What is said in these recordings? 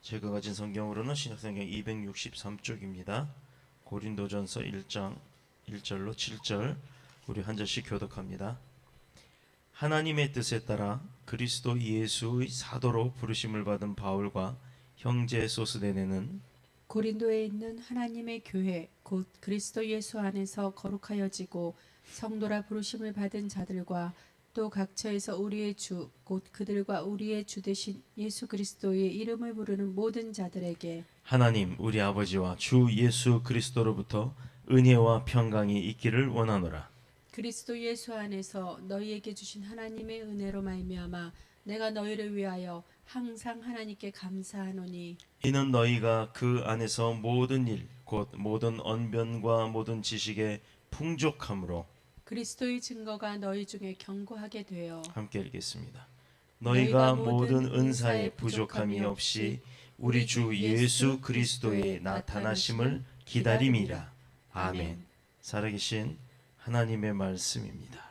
제가 가진 성경으로는 신약성경 263쪽입니다. 고린도전서 1장 1절로 7절 우리 한 절씩 교독합니다. 하나님의 뜻에 따라 그리스도 예수의 사도로 부르심을 받은 바울과 형제 소스데네는 고린도에 있는 하나님의 교회 곧 그리스도 예수 안에서 거룩하여지고 성도라 부르심을 받은 자들과 또 각처에서 우리의 주 곧 그들과 우리의 주 되신 예수 그리스도의 이름을 부르는 모든 자들에게 하나님 우리 아버지와 주 예수 그리스도로부터 은혜와 평강이 있기를 원하노라. 그리스도 예수 안에서 너희에게 주신 하나님의 은혜로 말미암아 내가 너희를 위하여 항상 하나님께 감사하노니 이는 너희가 그 안에서 모든 일 곧 모든 언변과 모든 지식에 풍족함으로. 그리스도의 증거가 너희 중에 견고하게 되어 함께 읽겠습니다. 너희가 모든 은사에 부족함이 없이 우리 주 예수 그리스도의 나타나심을 기다림이라. 아멘. 살아계신 하나님의 말씀입니다.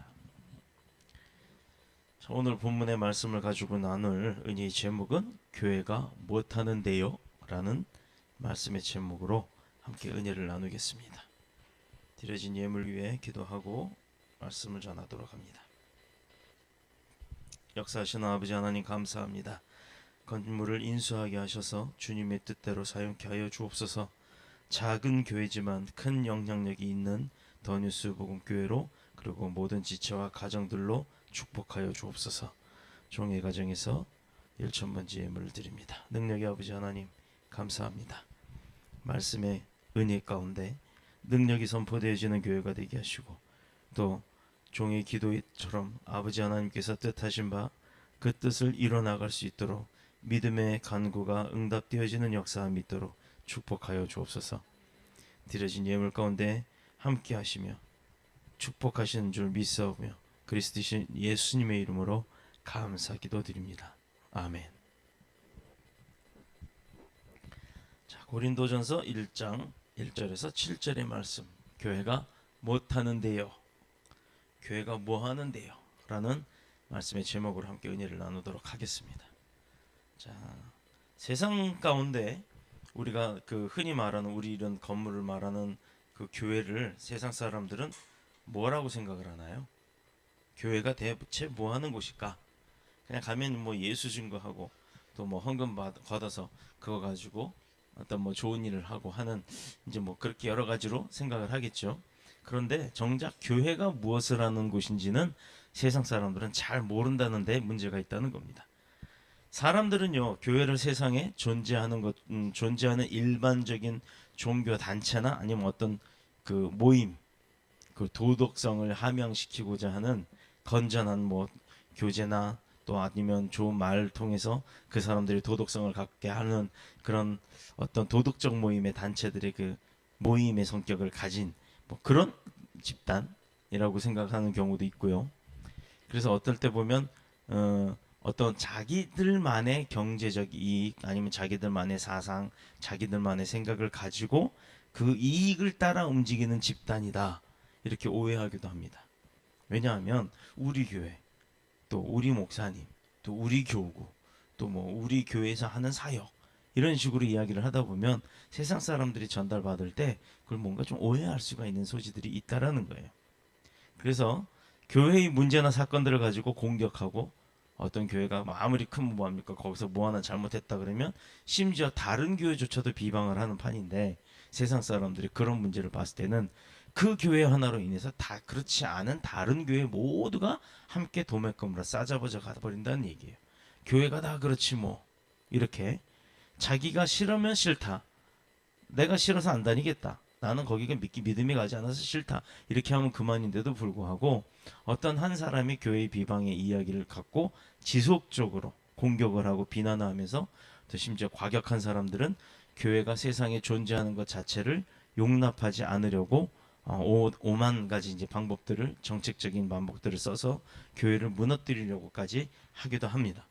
자, 오늘 본문의 말씀을 가지고 나눌 은혜의 제목은 교회가 못하는데요 라는 말씀의 제목으로 함께 은혜를 나누겠습니다. 드려진 예물 위해 기도하고 말씀을 전하도록 합니다. 역사하시는 아버지 하나님 감사합니다. 건물을 인수하게 하셔서 주님의 뜻대로 사용케 하여 주옵소서. 작은 교회지만 큰 영향력이 있는 더뉴스 복음교회로 그리고 모든 지체와 가정들로 축복하여 주옵소서. 종의 가정에서 1,000번째 예물을 드립니다. 능력의 아버지 하나님 감사합니다. 말씀의 은혜 가운데 능력이 선포되어지는 교회가 되게 하시고 또 종의 기도처럼 아버지 하나님께서 뜻하신 바 그 뜻을 이뤄나갈 수 있도록 믿음의 간구가 응답되어지는 역사함이 있도록 축복하여 주옵소서. 드려진 예물 가운데 함께 하시며 축복하시는 줄 믿사오며 그리스도신 예수님의 이름으로 감사 기도드립니다. 아멘. 자, 고린도전서 1장 1절에서 7절의 말씀. 교회가 못하는데요. 교회가 뭐하는데요? 라는 말씀의 제목으로 함께 은혜를 나누도록 하겠습니다. 자, 세상 가운데 우리가 그 흔히 말하는 우리 이런 건물을 말하는 그 교회를 세상 사람들은 뭐라고 생각을 하나요? 교회가 대체 뭐 하는 곳일까? 그냥 가면 뭐 예수 증거하고 또 뭐 헌금 받아서 그거 가지고 어떤 뭐 좋은 일을 하고 하는 이제 뭐 그렇게 여러 가지로 생각을 하겠죠. 그런데 정작 교회가 무엇을 하는 곳인지는 세상 사람들은 잘 모른다는 데 문제가 있다는 겁니다. 사람들은요, 교회를 세상에 존재하는 일반적인 종교 단체나 아니면 어떤 그 모임, 그 도덕성을 함양시키고자 하는 건전한 뭐 교제나 또 아니면 좋은 말을 통해서 그 사람들이 도덕성을 갖게 하는 그런 어떤 도덕적 모임의 단체들의 그 모임의 성격을 가진 뭐 그런 집단이라고 생각하는 경우도 있고요. 그래서 어떨 때 보면 어떤 자기들만의 경제적 이익 아니면 자기들만의 사상, 자기들만의 생각을 가지고 그 이익을 따라 움직이는 집단이다 이렇게 오해하기도 합니다. 왜냐하면 우리 교회, 또 우리 목사님, 또 우리 교구, 또 뭐 우리 교회에서 하는 사역 이런 식으로 이야기를 하다 보면 세상 사람들이 전달받을 때 그걸 뭔가 좀 오해할 수가 있는 소지들이 있다라는 거예요. 그래서 교회의 문제나 사건들을 가지고 공격하고 어떤 교회가 아무리 큰 뭐합니까 거기서 뭐 하나 잘못했다 그러면 심지어 다른 교회조차도 비방을 하는 판인데 세상 사람들이 그런 문제를 봤을 때는 그 교회 하나로 인해서 다 그렇지 않은 다른 교회 모두가 함께 도매금으로 싸잡아져 가버린다는 얘기예요. 교회가 다 그렇지 뭐 이렇게 자기가 싫으면 싫다. 내가 싫어서 안 다니겠다. 나는 거기가 믿음이 가지 않아서 싫다. 이렇게 하면 그만인데도 불구하고 어떤 한 사람이 교회의 비방의 이야기를 갖고 지속적으로 공격을 하고 비난하면서 또 심지어 과격한 사람들은 교회가 세상에 존재하는 것 자체를 용납하지 않으려고 오만 가지 이제 방법들을 정책적인 방법들을 써서 교회를 무너뜨리려고까지 하기도 합니다.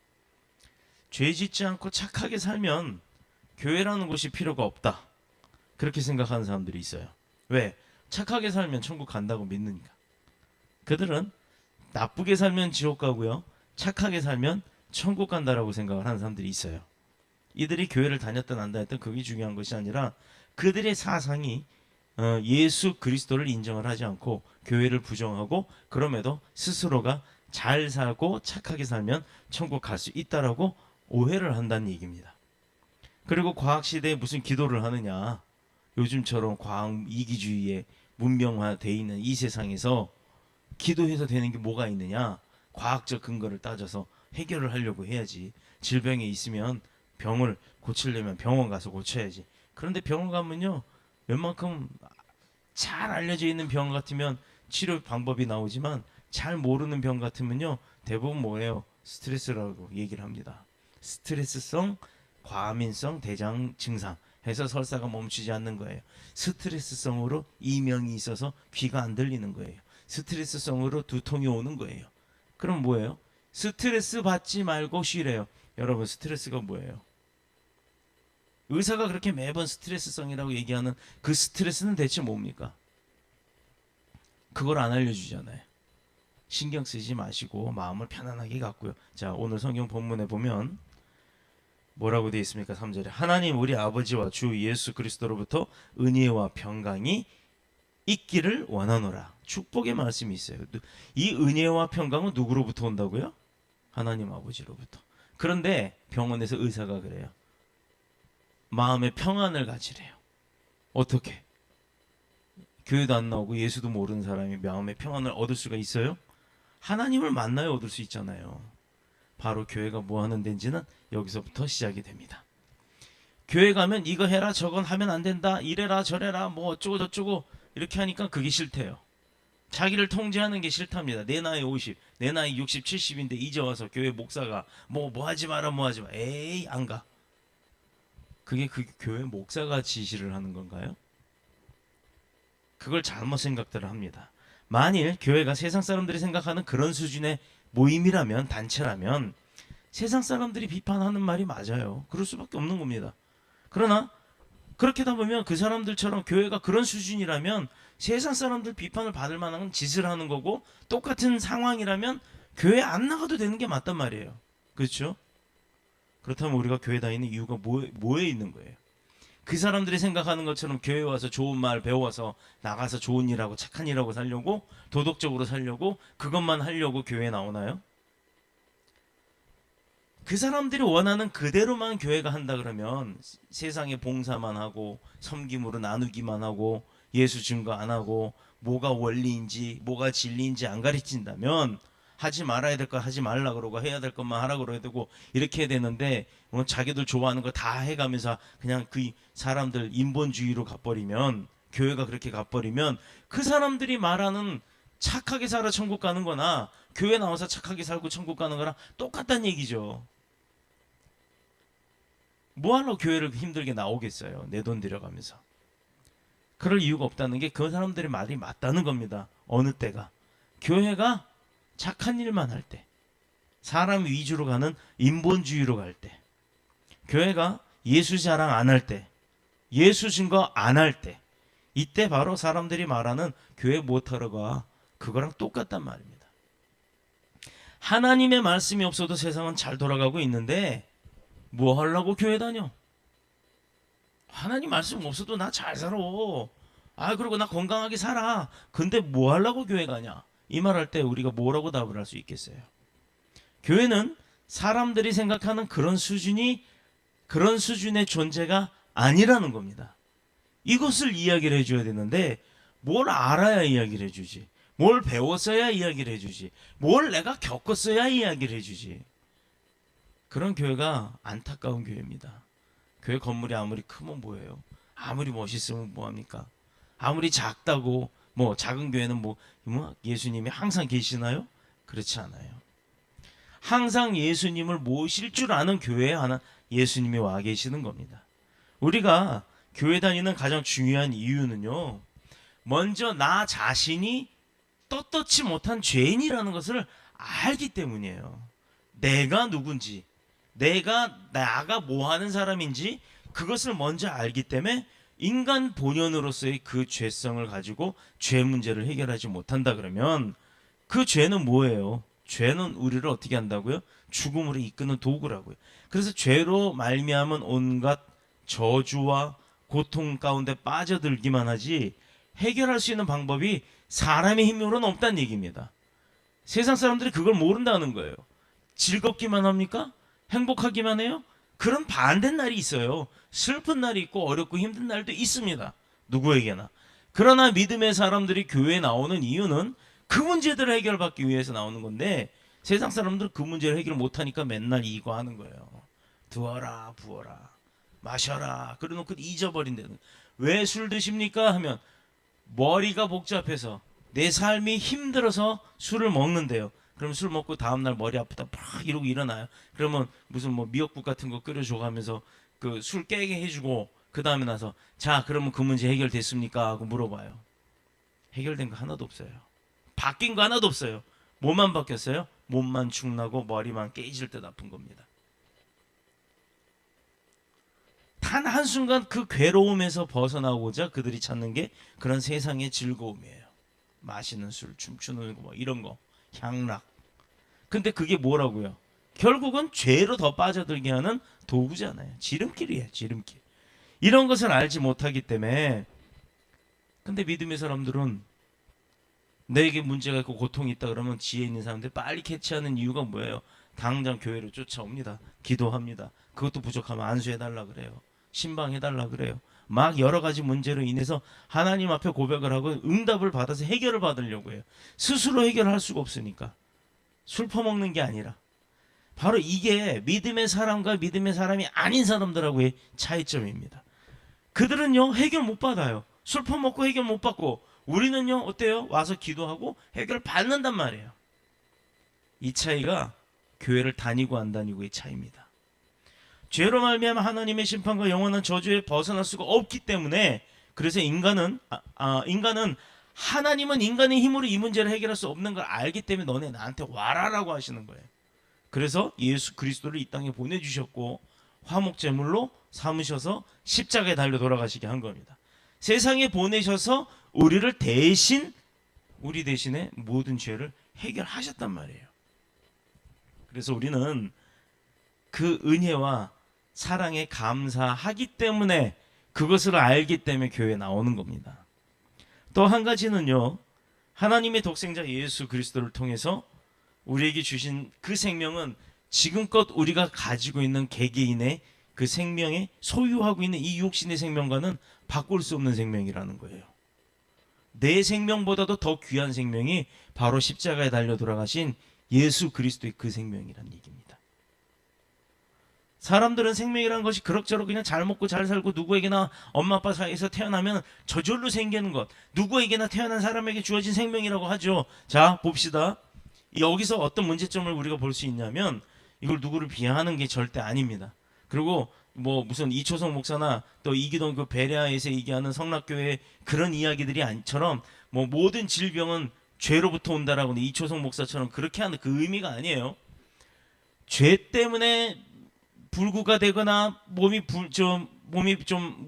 죄 짓지 않고 착하게 살면 교회라는 곳이 필요가 없다. 그렇게 생각하는 사람들이 있어요. 왜? 착하게 살면 천국 간다고 믿으니까. 그들은 나쁘게 살면 지옥 가고요. 착하게 살면 천국 간다라고 생각을 하는 사람들이 있어요. 이들이 교회를 다녔든 안 다녔든 그게 중요한 것이 아니라 그들의 사상이 예수 그리스도를 인정을 하지 않고 교회를 부정하고 그럼에도 스스로가 잘 살고 착하게 살면 천국 갈 수 있다라고 오해를 한다는 얘기입니다. 그리고 과학시대에 무슨 기도를 하느냐, 요즘처럼 과학 이기주의에 문명화되어 있는 이 세상에서 기도해서 되는 게 뭐가 있느냐, 과학적 근거를 따져서 해결을 하려고 해야지. 질병에 있으면 병을 고치려면 병원 가서 고쳐야지. 그런데 병원 가면요, 웬만큼 잘 알려져 있는 병 같으면 치료 방법이 나오지만 잘 모르는 병 같으면요, 대부분 뭐예요? 스트레스라고 얘기를 합니다. 스트레스성 과민성 대장 증상 해서 설사가 멈추지 않는 거예요. 스트레스성으로 이명이 있어서 귀가 안 들리는 거예요. 스트레스성으로 두통이 오는 거예요. 그럼 뭐예요? 스트레스 받지 말고 쉬래요. 여러분, 스트레스가 뭐예요? 의사가 그렇게 매번 스트레스성이라고 얘기하는 그 스트레스는 대체 뭡니까? 그걸 안 알려주잖아요. 신경 쓰지 마시고 마음을 편안하게 갖고요. 자, 오늘 성경 본문에 보면 뭐라고 되어 있습니까? 3절에 하나님 우리 아버지와 주 예수 그리스도로부터 은혜와 평강이 있기를 원하노라. 축복의 말씀이 있어요. 이 은혜와 평강은 누구로부터 온다고요? 하나님 아버지로부터. 그런데 병원에서 의사가 그래요. 마음의 평안을 가지래요. 어떻게? 교회도 안 나오고 예수도 모르는 사람이 마음의 평안을 얻을 수가 있어요? 하나님을 만나야 얻을 수 있잖아요. 바로 교회가 뭐 하는 데인지는 여기서부터 시작이 됩니다. 교회 가면 이거 해라 저건 하면 안 된다, 이래라 저래라 뭐 어쩌고 저쩌고 이렇게 하니까 그게 싫대요. 자기를 통제하는 게 싫답니다. 내 나이 50, 내 나이 60, 70인데 이제 와서 교회 목사가 뭐 하지 마라 뭐 하지 마. 에이, 안 가. 그게 그 교회 목사가 지시를 하는 건가요? 그걸 잘못 생각들을 합니다. 만일 교회가 세상 사람들이 생각하는 그런 수준의 모임이라면, 단체라면 세상 사람들이 비판하는 말이 맞아요. 그럴 수밖에 없는 겁니다. 그러나 그렇게 하다 보면 그 사람들처럼 교회가 그런 수준이라면 세상 사람들 비판을 받을 만한 짓을 하는 거고, 똑같은 상황이라면 교회 안 나가도 되는 게 맞단 말이에요. 그렇죠? 그렇다면 우리가 교회 다니는 이유가 뭐에 있는 거예요? 그 사람들이 생각하는 것처럼 교회 와서 좋은 말 배워서 나가서 좋은 일하고 착한 일하고 살려고, 도덕적으로 살려고, 그것만 하려고 교회에 나오나요? 그 사람들이 원하는 그대로만 교회가 한다 그러면 세상에 봉사만 하고 섬김으로 나누기만 하고 예수 증거 안 하고 뭐가 원리인지 뭐가 진리인지 안 가르친다면 하지 말아야 될 거 하지 말라 그러고 해야 될 것만 하라 그러야 되고 이렇게 해야 되는데, 자기들 좋아하는 거 다 해가면서 그냥 그 사람들 인본주의로 가버리면, 교회가 그렇게 가버리면 그 사람들이 말하는 착하게 살아 천국 가는 거나 교회 나와서 착하게 살고 천국 가는 거랑 똑같다는 얘기죠. 뭐하러 교회를 힘들게 나오겠어요? 내 돈 들여가면서. 그럴 이유가 없다는 게 그 사람들의 말이 맞다는 겁니다. 어느 때가 교회가 착한 일만 할 때, 사람 위주로 가는 인본주의로 갈 때, 교회가 예수 자랑 안 할 때, 예수 증거 안 할 때, 이때 바로 사람들이 말하는 교회 못하러 가, 그거랑 똑같단 말입니다. 하나님의 말씀이 없어도 세상은 잘 돌아가고 있는데 뭐 하려고 교회 다녀? 하나님 말씀 없어도 나 잘 살아. 그리고 나 건강하게 살아. 근데 뭐 하려고 교회 가냐? 이 말할 때 우리가 뭐라고 답을 할 수 있겠어요? 교회는 사람들이 생각하는 그런 수준의 존재가 아니라는 겁니다. 이것을 이야기를 해줘야 되는데 뭘 알아야 이야기를 해주지, 뭘 배웠어야 이야기를 해주지, 뭘 내가 겪었어야 이야기를 해주지. 그런 교회가 안타까운 교회입니다. 교회 건물이 아무리 크면 뭐예요? 아무리 멋있으면 뭐합니까? 아무리 작다고 작은 교회는 예수님이 항상 계시나요? 그렇지 않아요. 항상 예수님을 모실 줄 아는 교회에 하나 예수님이 와 계시는 겁니다. 우리가 교회 다니는 가장 중요한 이유는요, 먼저 나 자신이 떳떳지 못한 죄인이라는 것을 알기 때문이에요. 내가 누군지, 나가 뭐 하는 사람인지 그것을 먼저 알기 때문에 인간 본연으로서의 그 죄성을 가지고 죄 문제를 해결하지 못한다 그러면 그 죄는 뭐예요? 죄는 우리를 어떻게 한다고요? 죽음으로 이끄는 도구라고요. 그래서 죄로 말미암은 온갖 저주와 고통 가운데 빠져들기만 하지 해결할 수 있는 방법이 사람의 힘으로는 없다는 얘기입니다. 세상 사람들이 그걸 모른다는 거예요. 즐겁기만 합니까? 행복하기만 해요? 그런 반대 날이 있어요. 슬픈 날이 있고 어렵고 힘든 날도 있습니다. 누구에게나. 그러나 믿음의 사람들이 교회에 나오는 이유는 그 문제들을 해결받기 위해서 나오는 건데 세상 사람들은 그 문제를 해결 못하니까 맨날 이거 하는 거예요. 두어라 부어라 마셔라 그래놓고 잊어버린다는. 왜 술 드십니까? 하면 머리가 복잡해서 내 삶이 힘들어서 술을 먹는데요. 그럼 술 먹고 다음날 머리 아프다 막 이러고 일어나요. 그러면 무슨 뭐 미역국 같은 거 끓여줘 가면서 그 술 깨게 해주고 그 다음에 나서 자 그러면 그 문제 해결됐습니까? 하고 물어봐요. 해결된 거 하나도 없어요. 바뀐 거 하나도 없어요. 뭐만 바뀌었어요? 몸만 축나고 머리만 깨질 듯 아픈 겁니다. 단 한순간 그 괴로움에서 벗어나고자 그들이 찾는 게 그런 세상의 즐거움이에요. 마시는 술, 춤추는 거 뭐 이런 거, 향락. 근데 그게 뭐라고요? 결국은 죄로 더 빠져들게 하는 도구잖아요. 지름길이에요. 지름길. 이런 것을 알지 못하기 때문에 근데 믿음의 사람들은 내게 문제가 있고 고통이 있다 그러면 지혜 있는 사람들이 빨리 캐치하는 이유가 뭐예요? 당장 교회로 쫓아옵니다. 기도합니다. 그것도 부족하면 안수해달라 그래요. 신방해달라 그래요. 막 여러 가지 문제로 인해서 하나님 앞에 고백을 하고 응답을 받아서 해결을 받으려고 해요. 스스로 해결할 수가 없으니까. 술 퍼먹는 게 아니라. 바로 이게 믿음의 사람과 믿음의 사람이 아닌 사람들하고의 차이점입니다. 그들은요 해결 못 받아요. 술 퍼먹고 해결 못 받고 우리는요 어때요? 와서 기도하고 해결 받는단 말이에요. 이 차이가 교회를 다니고 안 다니고의 차이입니다. 죄로 말미암아 하나님의 심판과 영원한 저주에 벗어날 수가 없기 때문에 그래서 인간은 하나님은 인간의 힘으로 이 문제를 해결할 수 없는 걸 알기 때문에 너네 나한테 와라라고 하시는 거예요. 그래서 예수 그리스도를 이 땅에 보내주셨고 화목제물로 삼으셔서 십자가에 달려 돌아가시게 한 겁니다. 세상에 보내셔서 우리 대신에 모든 죄를 해결하셨단 말이에요. 그래서 우리는 그 은혜와 사랑에 감사하기 때문에 그것을 알기 때문에 교회에 나오는 겁니다. 또 한 가지는요. 하나님의 독생자 예수 그리스도를 통해서 우리에게 주신 그 생명은 지금껏 우리가 가지고 있는 개개인의 그 생명에 소유하고 있는 이 육신의 생명과는 바꿀 수 없는 생명이라는 거예요. 내 생명보다도 더 귀한 생명이 바로 십자가에 달려 돌아가신 예수 그리스도의 그 생명이라는 얘기입니다. 사람들은 생명이라는 것이 그럭저럭 그냥 잘 먹고 잘 살고 누구에게나 엄마 아빠 사이에서 태어나면 저절로 생기는 것, 누구에게나 태어난 사람에게 주어진 생명이라고 하죠. 자 봅시다. 여기서 어떤 문제점을 우리가 볼 수 있냐면 이걸 누구를 비하하는 게 절대 아닙니다. 그리고 뭐 무슨 이초성 목사나 또 이기동 그 베레아에서 얘기하는 성락교회 그런 이야기들이 아니처럼 뭐 모든 질병은 죄로부터 온다라고 이초성 목사처럼 그렇게 하는 그 의미가 아니에요. 죄 때문에 불구가 되거나 몸이 좀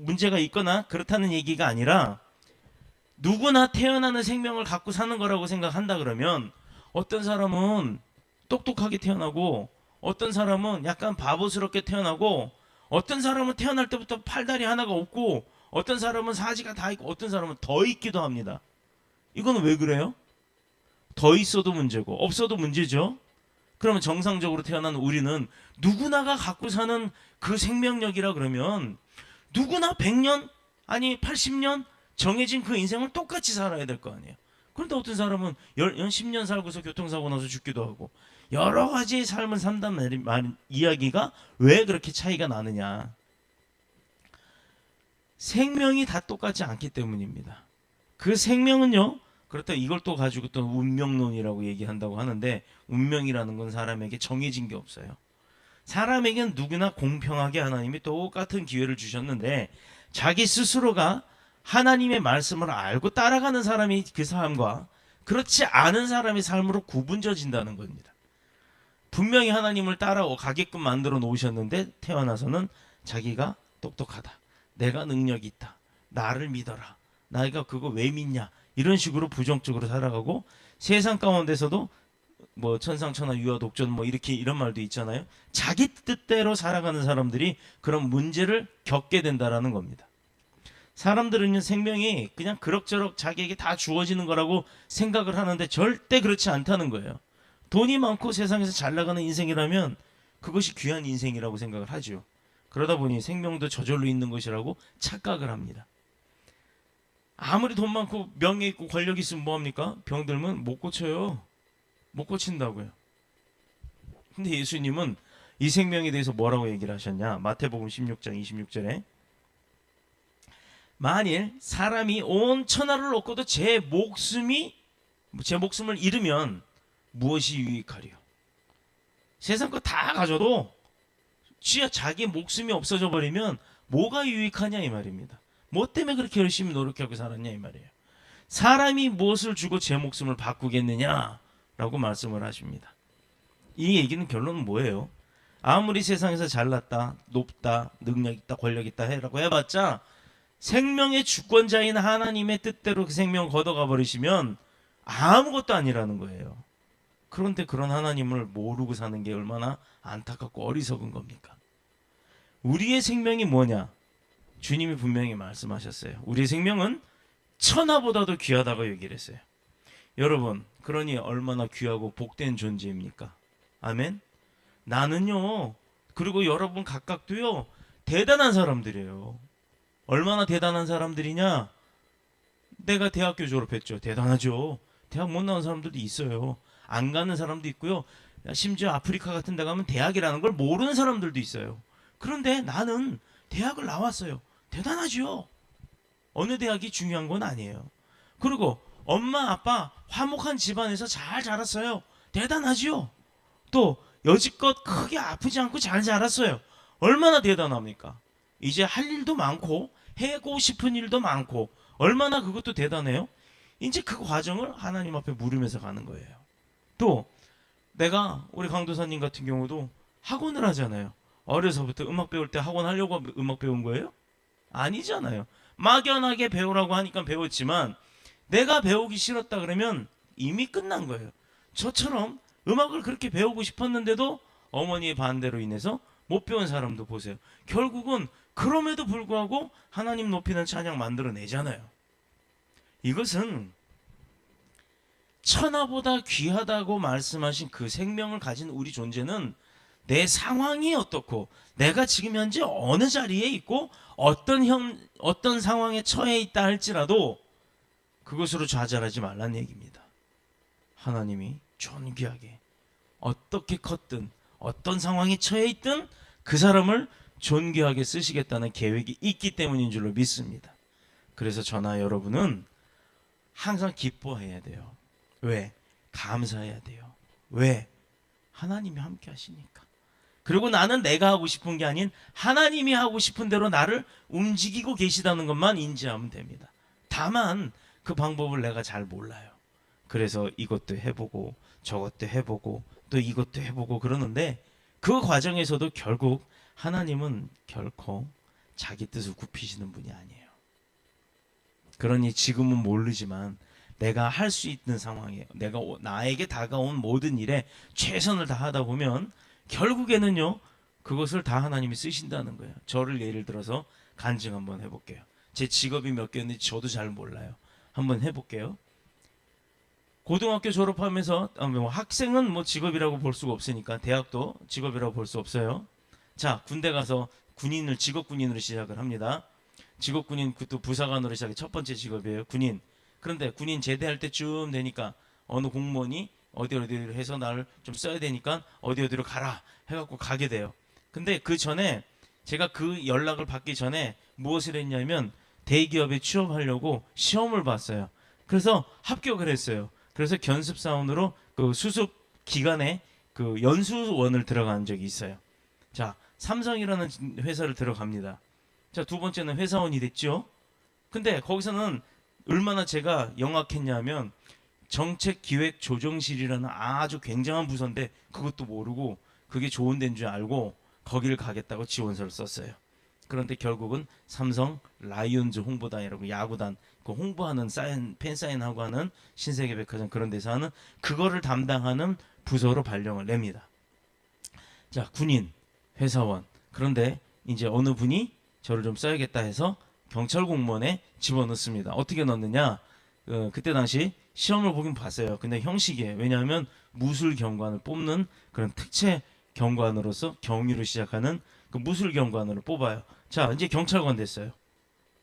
문제가 있거나 그렇다는 얘기가 아니라 누구나 태어나는 생명을 갖고 사는 거라고 생각한다 그러면 어떤 사람은 똑똑하게 태어나고 어떤 사람은 약간 바보스럽게 태어나고 어떤 사람은 태어날 때부터 팔다리 하나가 없고 어떤 사람은 사지가 다 있고 어떤 사람은 더 있기도 합니다. 이거는 왜 그래요? 더 있어도 문제고 없어도 문제죠. 그러면 정상적으로 태어난 우리는 누구나가 갖고 사는 그 생명력이라 그러면 누구나 100년 아니 80년 정해진 그 인생을 똑같이 살아야 될 거 아니에요. 그런데 어떤 사람은 10년 살고서 교통사고 나서 죽기도 하고 여러 가지의 삶을 산다는 이야기가 왜 그렇게 차이가 나느냐. 생명이 다 똑같지 않기 때문입니다. 그 생명은요. 그렇다고 이걸 또 가지고 또 운명론이라고 얘기한다고 하는데 운명이라는 건 사람에게 정해진 게 없어요. 사람에게는 누구나 공평하게 하나님이 똑같은 기회를 주셨는데 자기 스스로가 하나님의 말씀을 알고 따라가는 사람이 그 삶과 그렇지 않은 사람의 삶으로 구분져진다는 겁니다. 분명히 하나님을 따라가게끔 만들어 놓으셨는데 태어나서는 자기가 똑똑하다. 내가 능력이 있다. 나를 믿어라. 내가 그거 왜 믿냐. 이런 식으로 부정적으로 살아가고 세상 가운데서도 뭐 천상천하 유아 독전 뭐 이렇게 이런 말도 있잖아요. 자기 뜻대로 살아가는 사람들이 그런 문제를 겪게 된다라는 겁니다. 사람들은 생명이 그냥 그럭저럭 자기에게 다 주어지는 거라고 생각을 하는데 절대 그렇지 않다는 거예요. 돈이 많고 세상에서 잘 나가는 인생이라면 그것이 귀한 인생이라고 생각을 하죠. 그러다 보니 생명도 저절로 있는 것이라고 착각을 합니다. 아무리 돈 많고 명예 있고 권력 있으면 뭐합니까? 병들면 못 고쳐요. 못 고친다고요. 근데 예수님은 이 생명에 대해서 뭐라고 얘기를 하셨냐? 마태복음 16장 26절에 만일 사람이 온 천하를 얻고도 제 목숨을 잃으면 무엇이 유익하리요? 세상 거 다 가져도 자기 목숨이 없어져 버리면 뭐가 유익하냐 이 말입니다. 뭐 때문에 그렇게 열심히 노력하고 살았냐 이 말이에요. 사람이 무엇을 주고 제 목숨을 바꾸겠느냐라고 말씀을 하십니다. 이 얘기는 결론은 뭐예요? 아무리 세상에서 잘났다, 높다, 능력 있다, 권력 있다 해라고 해봤자 생명의 주권자인 하나님의 뜻대로 그 생명을 걷어가 버리시면 아무것도 아니라는 거예요. 그런데 그런 하나님을 모르고 사는 게 얼마나 안타깝고 어리석은 겁니까? 우리의 생명이 뭐냐? 주님이 분명히 말씀하셨어요. 우리의 생명은 천하보다도 귀하다고 얘기를 했어요. 여러분, 그러니 얼마나 귀하고 복된 존재입니까? 아멘? 나는요, 그리고 여러분 각각도요, 대단한 사람들이에요. 얼마나 대단한 사람들이냐? 내가 대학교 졸업했죠. 대단하죠. 대학 못 나온 사람들도 있어요. 안 가는 사람도 있고요. 심지어 아프리카 같은 데 가면 대학이라는 걸 모르는 사람들도 있어요. 그런데 나는 대학을 나왔어요. 대단하죠. 어느 대학이 중요한 건 아니에요. 그리고 엄마 아빠 화목한 집안에서 잘 자랐어요. 대단하죠. 또 여지껏 크게 아프지 않고 잘 자랐어요. 얼마나 대단합니까? 이제 할 일도 많고 해고 싶은 일도 많고 얼마나 그것도 대단해요. 이제 그 과정을 하나님 앞에 물으면서 가는 거예요. 또 내가 우리 강도사님 같은 경우도 학원을 하잖아요. 어려서부터 음악 배울 때 학원 하려고 음악 배운 거예요? 아니잖아요. 막연하게 배우라고 하니까 배웠지만 내가 배우기 싫었다 그러면 이미 끝난 거예요. 저처럼 음악을 그렇게 배우고 싶었는데도 어머니의 반대로 인해서 못 배운 사람도 보세요. 결국은 그럼에도 불구하고 하나님 높이는 찬양 만들어내잖아요. 이것은 천하보다 귀하다고 말씀하신 그 생명을 가진 우리 존재는 내 상황이 어떻고 내가 지금 현재 어느 자리에 있고 어떤 상황에 처해 있다 할지라도 그것으로 좌절하지 말라는 얘기입니다. 하나님이 존귀하게 어떻게 컸든 어떤 상황에 처해 있든 그 사람을 존귀하게 쓰시겠다는 계획이 있기 때문인 줄로 믿습니다. 그래서 저나 여러분은 항상 기뻐해야 돼요. 왜? 감사해야 돼요. 왜? 하나님이 함께 하시니까. 그리고 나는 내가 하고 싶은 게 아닌 하나님이 하고 싶은 대로 나를 움직이고 계시다는 것만 인지하면 됩니다. 다만 그 방법을 내가 잘 몰라요. 그래서 이것도 해보고 저것도 해보고 또 이것도 해보고 그러는데 그 과정에서도 결국 하나님은 결코 자기 뜻을 굽히시는 분이 아니에요. 그러니 지금은 모르지만 내가 할 수 있는 상황에 내가 나에게 다가온 모든 일에 최선을 다하다 보면 결국에는요 그것을 다 하나님이 쓰신다는 거예요. 저를 예를 들어서 간증 한번 해볼게요. 제 직업이 몇 개였는지 저도 잘 몰라요. 한번 해볼게요. 고등학교 졸업하면서 학생은 뭐 직업이라고 볼 수가 없으니까 대학도 직업이라고 볼 수 없어요. 자, 군대 가서 직업군인으로 시작을 합니다. 직업군인 그것도 부사관으로 시작해 첫 번째 직업이에요. 군인. 그런데 군인 제대할 때쯤 되니까 어느 공무원이 어디로 해서 나를 좀 써야 되니까 어디로 가라 해갖고 가게 돼요. 근데 그 전에 제가 그 연락을 받기 전에 무엇을 했냐면 대기업에 취업하려고 시험을 봤어요. 그래서 합격을 했어요. 그래서 견습사원으로 그 수습 기간에 그 연수원을 들어간 적이 있어요. 자, 삼성이라는 회사를 들어갑니다. 자, 두 번째는 회사원이 됐죠. 근데 거기서는 얼마나 제가 영악했냐면 정책기획조정실이라는 아주 굉장한 부서인데 그것도 모르고 그게 좋은 데인 줄 알고 거기를 가겠다고 지원서를 썼어요. 그런데 결국은 삼성 라이온즈 홍보단이라고 야구단 그 홍보하는 팬사인하고 하는 신세계백화점 그런 데서 하는 그거를 담당하는 부서로 발령을 냅니다. 자, 군인, 회사원. 그런데 이제 어느 분이 저를 좀 써야겠다 해서 경찰 공무원에 집어넣습니다. 어떻게 넣느냐? 그때 당시 시험을 보긴 봤어요. 근데 형식이에요. 왜냐하면 무술 경관을 뽑는 그런 특채 경관으로서 경위로 시작하는 그 무술 경관으로 뽑아요. 자, 이제 경찰관 됐어요.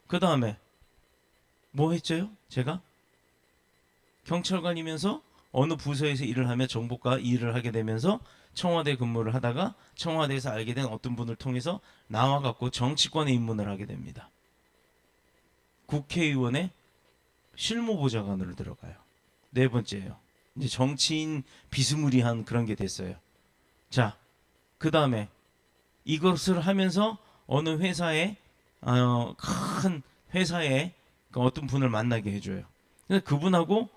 그 다음에 뭐 했죠? 제가 경찰관이면서 어느 부서에서 일을 하며 정보과 일을 하게 되면서 청와대 근무를 하다가 청와대에서 알게 된 어떤 분을 통해서 나와갖고 정치권에 입문을 하게 됩니다. 국회의원의 실무보좌관으로 들어가요. 네 번째예요. 이제 정치인 비스무리한 그런 게 됐어요. 자, 그 다음에 이것을 하면서 어느 회사에 큰 회사에 그 어떤 분을 만나게 해줘요. 그래서 그분하고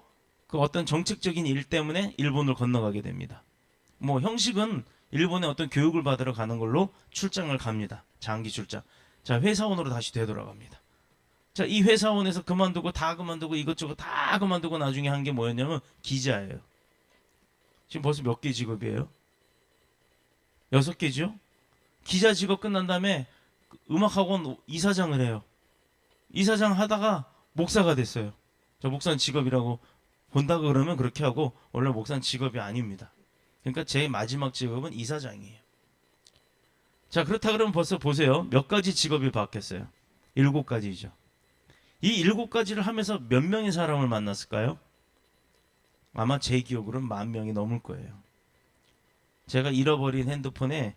그 어떤 정책적인 일 때문에 일본을 건너가게 됩니다. 뭐 형식은 일본에 어떤 교육을 받으러 가는 걸로 출장을 갑니다. 장기 출장. 자, 회사원으로 다시 되돌아갑니다. 자, 이 회사원에서 그만두고 다 그만두고 이것저것 다 그만두고 나중에 한 게 뭐였냐면 기자예요. 지금 벌써 몇 개 직업이에요? 6개죠? 기자 직업 끝난 다음에 음악학원 이사장을 해요. 이사장 하다가 목사가 됐어요. 저 목사는 직업이라고 본다 그러면 그렇게 하고 원래 목사는 직업이 아닙니다. 그러니까 제 마지막 직업은 이사장이에요. 자, 그렇다 그러면 벌써 보세요. 몇 가지 직업이 바뀌었어요. 7가지죠. 이 7가지를 하면서 몇 명의 사람을 만났을까요? 아마 제 기억으로는 10,000명이 넘을 거예요. 제가 잃어버린 핸드폰에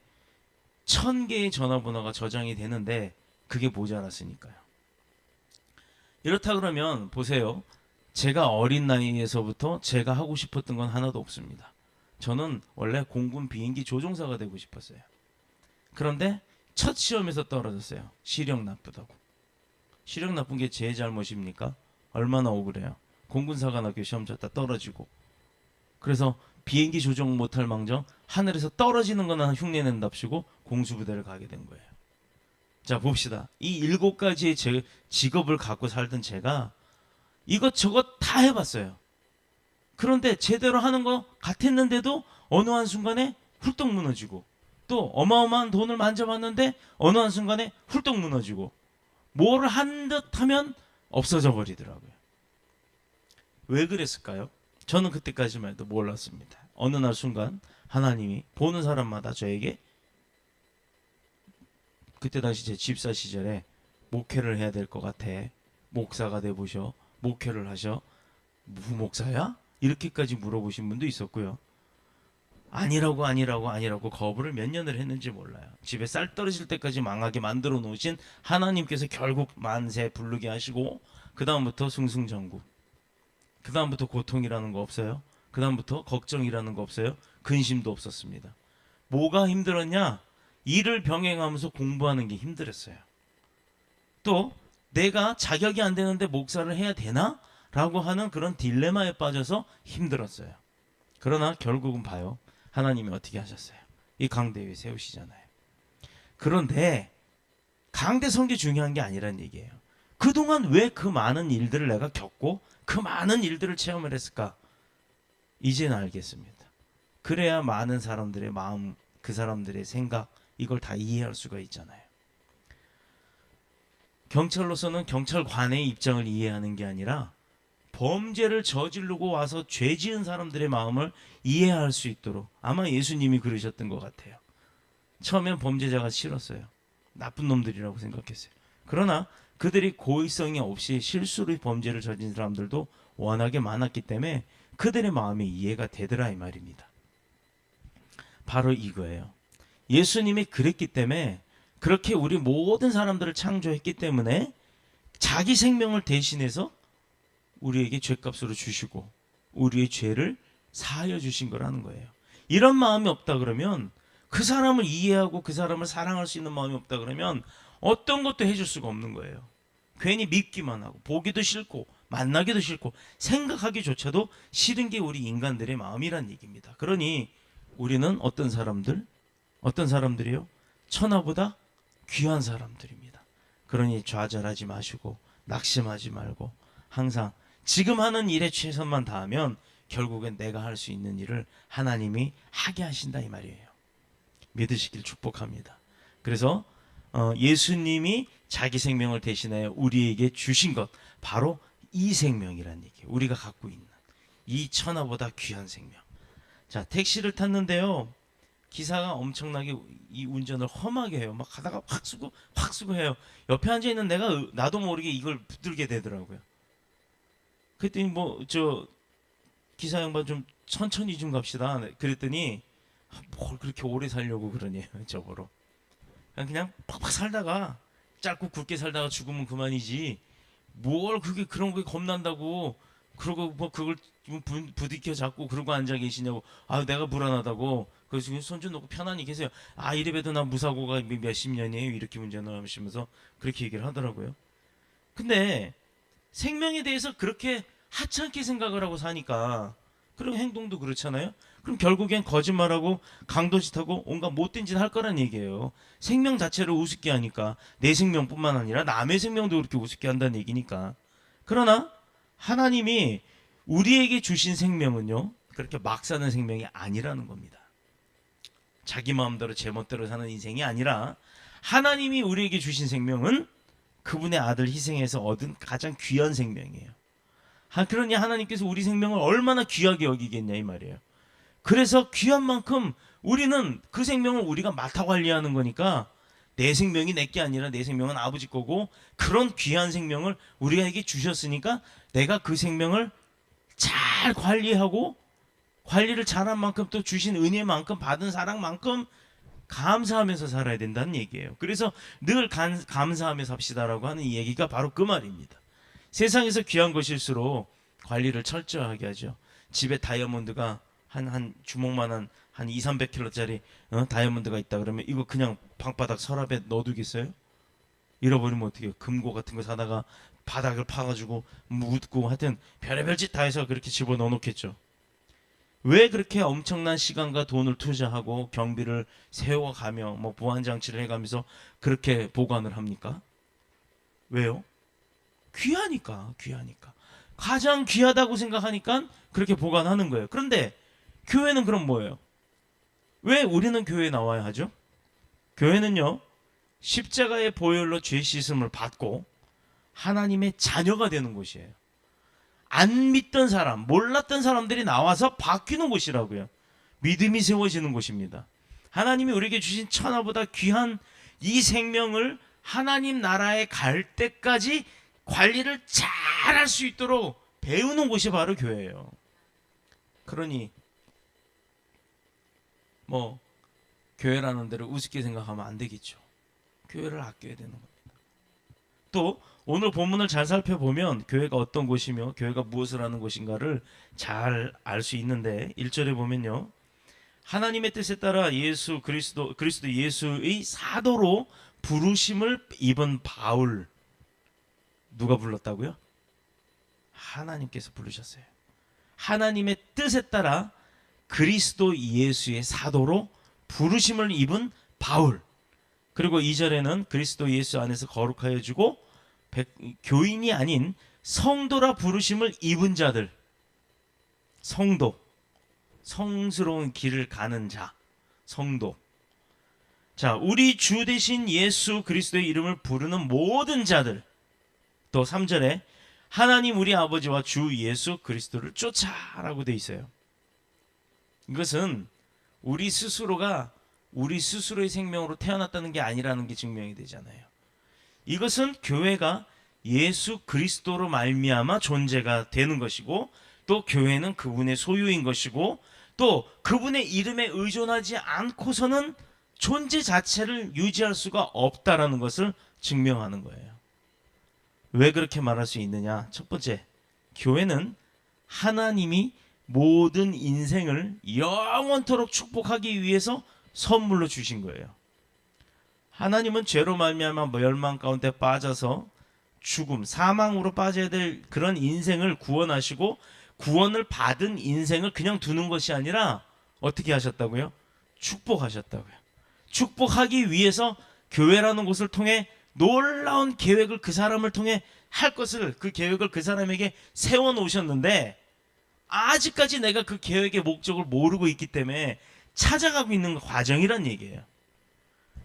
1000개의 전화번호가 저장이 되는데 그게 모자랐으니까요. 이렇다 그러면 보세요. 제가 어린 나이에서부터 제가 하고 싶었던 건 하나도 없습니다. 저는 원래 공군 비행기 조종사가 되고 싶었어요. 그런데 첫 시험에서 떨어졌어요. 시력 나쁘다고. 시력 나쁜 게 제 잘못입니까? 얼마나 억울해요. 공군사관학교 시험 쳤다 떨어지고. 그래서 비행기 조종 못할 망정 하늘에서 떨어지는 거나 흉내낸답시고 공수부대를 가게 된 거예요. 자, 봅시다. 이 7가지의 제 직업을 갖고 살던 제가 이것저것 다 해봤어요. 그런데 제대로 하는 거 같았는데도 어느 한순간에 훌떡 무너지고, 또 어마어마한 돈을 만져봤는데 어느 한순간에 훌떡 무너지고, 뭐를 한 듯 하면 없어져 버리더라고요. 왜 그랬을까요? 저는 그때까지만 해도 몰랐습니다. 어느 날 순간 하나님이 보는 사람마다 저에게, 그때 당시 제 집사 시절에 목회를 해야 될 것 같아. 목사가 돼보셔. 목회를 하셔. 무목사야? 이렇게까지 물어보신 분도 있었고요. 아니라고 거부를 몇 년을 했는지 몰라요. 집에 쌀 떨어질 때까지 망하게 만들어 놓으신 하나님께서 결국 만세 부르게 하시고, 그 다음부터 승승장구. 그 다음부터 고통이라는 거 없어요. 그 다음부터 걱정이라는 거 없어요. 근심도 없었습니다. 뭐가 힘들었냐? 일을 병행하면서 공부하는 게 힘들었어요. 또 내가 자격이 안 되는데 목사를 해야 되나? 라고 하는 그런 딜레마에 빠져서 힘들었어요. 그러나 결국은 봐요. 하나님이 어떻게 하셨어요? 이 강대에 세우시잖아요. 그런데 강대 선게 중요한 게 아니란 얘기예요. 그동안 왜 그 많은 일들을 내가 겪고 그 많은 일들을 체험을 했을까? 이제는 알겠습니다. 그래야 많은 사람들의 마음, 그 사람들의 생각, 이걸 다 이해할 수가 있잖아요. 경찰로서는 경찰관의 입장을 이해하는 게 아니라 범죄를 저지르고 와서 죄 지은 사람들의 마음을 이해할 수 있도록, 아마 예수님이 그러셨던 것 같아요. 처음엔 범죄자가 싫었어요. 나쁜 놈들이라고 생각했어요. 그러나 그들이 고의성이 없이 실수로 범죄를 저진 사람들도 워낙에 많았기 때문에 그들의 마음이 이해가 되더라 이 말입니다. 바로 이거예요. 예수님이 그랬기 때문에, 그렇게 우리 모든 사람들을 창조했기 때문에 자기 생명을 대신해서 우리에게 죄값으로 주시고 우리의 죄를 사하여 주신 거라는 거예요. 이런 마음이 없다 그러면, 그 사람을 이해하고 그 사람을 사랑할 수 있는 마음이 없다 그러면 어떤 것도 해줄 수가 없는 거예요. 괜히 믿기만 하고 보기도 싫고 만나기도 싫고 생각하기조차도 싫은 게 우리 인간들의 마음이란 얘기입니다. 그러니 우리는 어떤 사람들이요? 천하보다 귀한 사람들입니다. 그러니 좌절하지 마시고 낙심하지 말고 항상 지금 하는 일에 최선만 다하면 결국엔 내가 할 수 있는 일을 하나님이 하게 하신다 이 말이에요. 믿으시길 축복합니다. 그래서 예수님이 자기 생명을 대신하여 우리에게 주신 것, 바로 이 생명이란 얘기예요. 우리가 갖고 있는 이 천하보다 귀한 생명. 자, 택시를 탔는데요, 기사가 엄청나게 이 운전을 험하게 해요. 막 가다가 확 쓰고 해요. 옆에 앉아 있는 내가 나도 모르게 이걸 붙들게 되더라고요. 그랬더니 기사 양반 좀 천천히 좀 갑시다. 그랬더니 뭘 그렇게 오래 살려고 그러냐 저보러. 그냥 팍팍 살다가, 짧고 굵게 살다가 죽으면 그만이지 뭘 그게 그런 게 겁난다고 그러고 뭐 그걸 부딪혀 잡고 그러고 앉아 계시냐고. 아, 내가 불안하다고. 그래서 손 좀 놓고 편안히 계세요. 아, 이래봬도 나 무사고가 몇십 년이에요, 이렇게 운전을 하시면서 그렇게 얘기를 하더라고요. 근데 생명에 대해서 그렇게 하찮게 생각을 하고 사니까 그런 행동도 그렇잖아요. 그럼 결국엔 거짓말하고 강도짓하고 온갖 못된 짓 할 거란 얘기예요. 생명 자체를 우습게 하니까 내 생명뿐만 아니라 남의 생명도 그렇게 우습게 한다는 얘기니까. 그러나 하나님이 우리에게 주신 생명은요, 그렇게 막 사는 생명이 아니라는 겁니다. 자기 마음대로 제멋대로 사는 인생이 아니라 하나님이 우리에게 주신 생명은 그분의 아들 희생해서 얻은 가장 귀한 생명이에요. 그러니 하나님께서 우리 생명을 얼마나 귀하게 여기겠냐 이 말이에요. 그래서 귀한 만큼 우리는 그 생명을 우리가 맡아 관리하는 거니까, 내 생명이 내게 아니라 내 생명은 아버지 거고, 그런 귀한 생명을 우리에게 주셨으니까 내가 그 생명을 잘 관리하고, 관리를 잘한 만큼 또 주신 은혜만큼, 받은 사랑만큼 감사하면서 살아야 된다는 얘기예요. 그래서 늘 감사하며 삽시다라고 하는 이 얘기가 바로 그 말입니다. 세상에서 귀한 것일수록 관리를 철저하게 하죠. 집에 다이아몬드가 한 주먹만한 한 200~300kg짜리 다이아몬드가 있다 그러면 이거 그냥 방바닥 서랍에 넣어두겠어요? 잃어버리면 어떻게 해요? 금고 같은 거 사다가 바닥을 파가지고 묻고 하여튼 별의별 짓 다 해서 그렇게 집어넣어 놓겠죠. 왜 그렇게 엄청난 시간과 돈을 투자하고 경비를 세워가며 뭐 보안장치를 해가면서 그렇게 보관을 합니까? 왜요? 귀하니까. 가장 귀하다고 생각하니까 그렇게 보관하는 거예요. 그런데 교회는 그럼 뭐예요? 왜 우리는 교회에 나와야 하죠? 교회는요, 십자가의 보혈로 죄 씻음을 받고 하나님의 자녀가 되는 곳이에요. 안 믿던 사람, 몰랐던 사람들이 나와서 바뀌는 곳이라고요. 믿음이 세워지는 곳입니다. 하나님이 우리에게 주신 천하보다 귀한 이 생명을 하나님 나라에 갈 때까지 관리를 잘 할 수 있도록 배우는 곳이 바로 교회예요. 그러니 교회라는 데를 우습게 생각하면 안 되겠죠. 교회를 아껴야 되는 겁니다. 또 오늘 본문을 잘 살펴보면 교회가 어떤 곳이며 교회가 무엇을 하는 곳인가를 잘 알 수 있는데, 1절에 보면요, 하나님의 뜻에 따라 예수 그리스도 예수의 사도로 부르심을 입은 바울. 누가 불렀다고요? 하나님께서 부르셨어요. 하나님의 뜻에 따라 그리스도 예수의 사도로 부르심을 입은 바울. 그리고 2절에는 그리스도 예수 안에서 거룩하여 주고 교인이 아닌 성도라 부르심을 입은 자들. 성도, 성스러운 길을 가는 자, 성도. 자, 우리 주 대신 예수 그리스도의 이름을 부르는 모든 자들. 또 3절에 하나님 우리 아버지와 주 예수 그리스도를 쫓아라고 돼 있어요. 이것은 우리 스스로가 우리 스스로의 생명으로 태어났다는 게 아니라는 게 증명이 되잖아요. 이것은 교회가 예수 그리스도로 말미암아 존재가 되는 것이고, 또 교회는 그분의 소유인 것이고, 또 그분의 이름에 의존하지 않고서는 존재 자체를 유지할 수가 없다라는 것을 증명하는 거예요. 왜 그렇게 말할 수 있느냐? 첫 번째, 교회는 하나님이 모든 인생을 영원토록 축복하기 위해서 선물로 주신 거예요. 하나님은 죄로 말미암아 멸망 가운데 빠져서 죽음, 사망으로 빠져야 될 그런 인생을 구원하시고, 구원을 받은 인생을 그냥 두는 것이 아니라 어떻게 하셨다고요? 축복하셨다고요. 축복하기 위해서 교회라는 곳을 통해 놀라운 계획을 그 사람을 통해 할 것을, 그 계획을 그 사람에게 세워 놓으셨는데, 아직까지 내가 그 계획의 목적을 모르고 있기 때문에 찾아가고 있는 과정이란 얘기예요.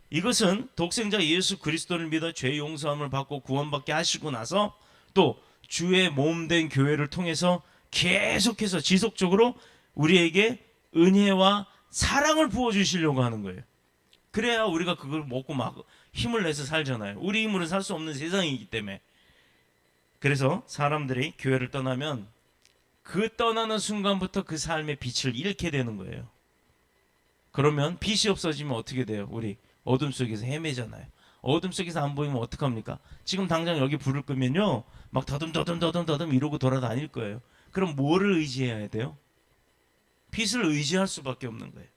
이것은 독생자 예수 그리스도를 믿어 죄 용서함을 받고 구원받게 하시고 나서 또 주의 몸된 교회를 통해서 계속해서 지속적으로 우리에게 은혜와 사랑을 부어주시려고 하는 거예요. 그래야 우리가 그걸 먹고 막 힘을 내서 살잖아요. 우리 힘으로는 살 수 없는 세상이기 때문에. 그래서 사람들이 교회를 떠나면 그 떠나는 순간부터 그 삶의 빛을 잃게 되는 거예요. 그러면 빛이 없어지면 어떻게 돼요? 우리 어둠 속에서 헤매잖아요. 어둠 속에서 안 보이면 어떡합니까? 지금 당장 여기 불을 끄면요, 막 더듬 이러고 돌아다닐 거예요. 그럼 뭐를 의지해야 돼요? 빛을 의지할 수밖에 없는 거예요.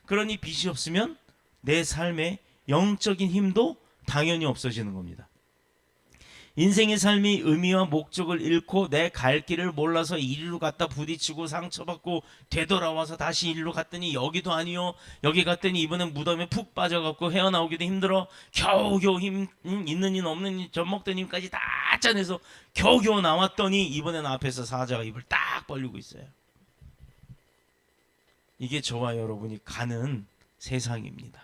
그러니 빛이 없으면 내 삶의 영적인 힘도 당연히 없어지는 겁니다. 인생의 삶이 의미와 목적을 잃고 내 갈 길을 몰라서 이리로 갔다 부딪히고 상처받고 되돌아와서 다시 이리로 갔더니 여기도 아니요, 여기 갔더니 이번엔 무덤에 푹 빠져갖고 헤어나오기도 힘들어 겨우겨우 힘 있는 힘 없는 힘 젖먹던 힘까지 다 짜내서 겨우겨우 나왔더니 이번엔 앞에서 사자가 입을 딱 벌리고 있어요. 이게 저와 여러분이 가는 세상입니다.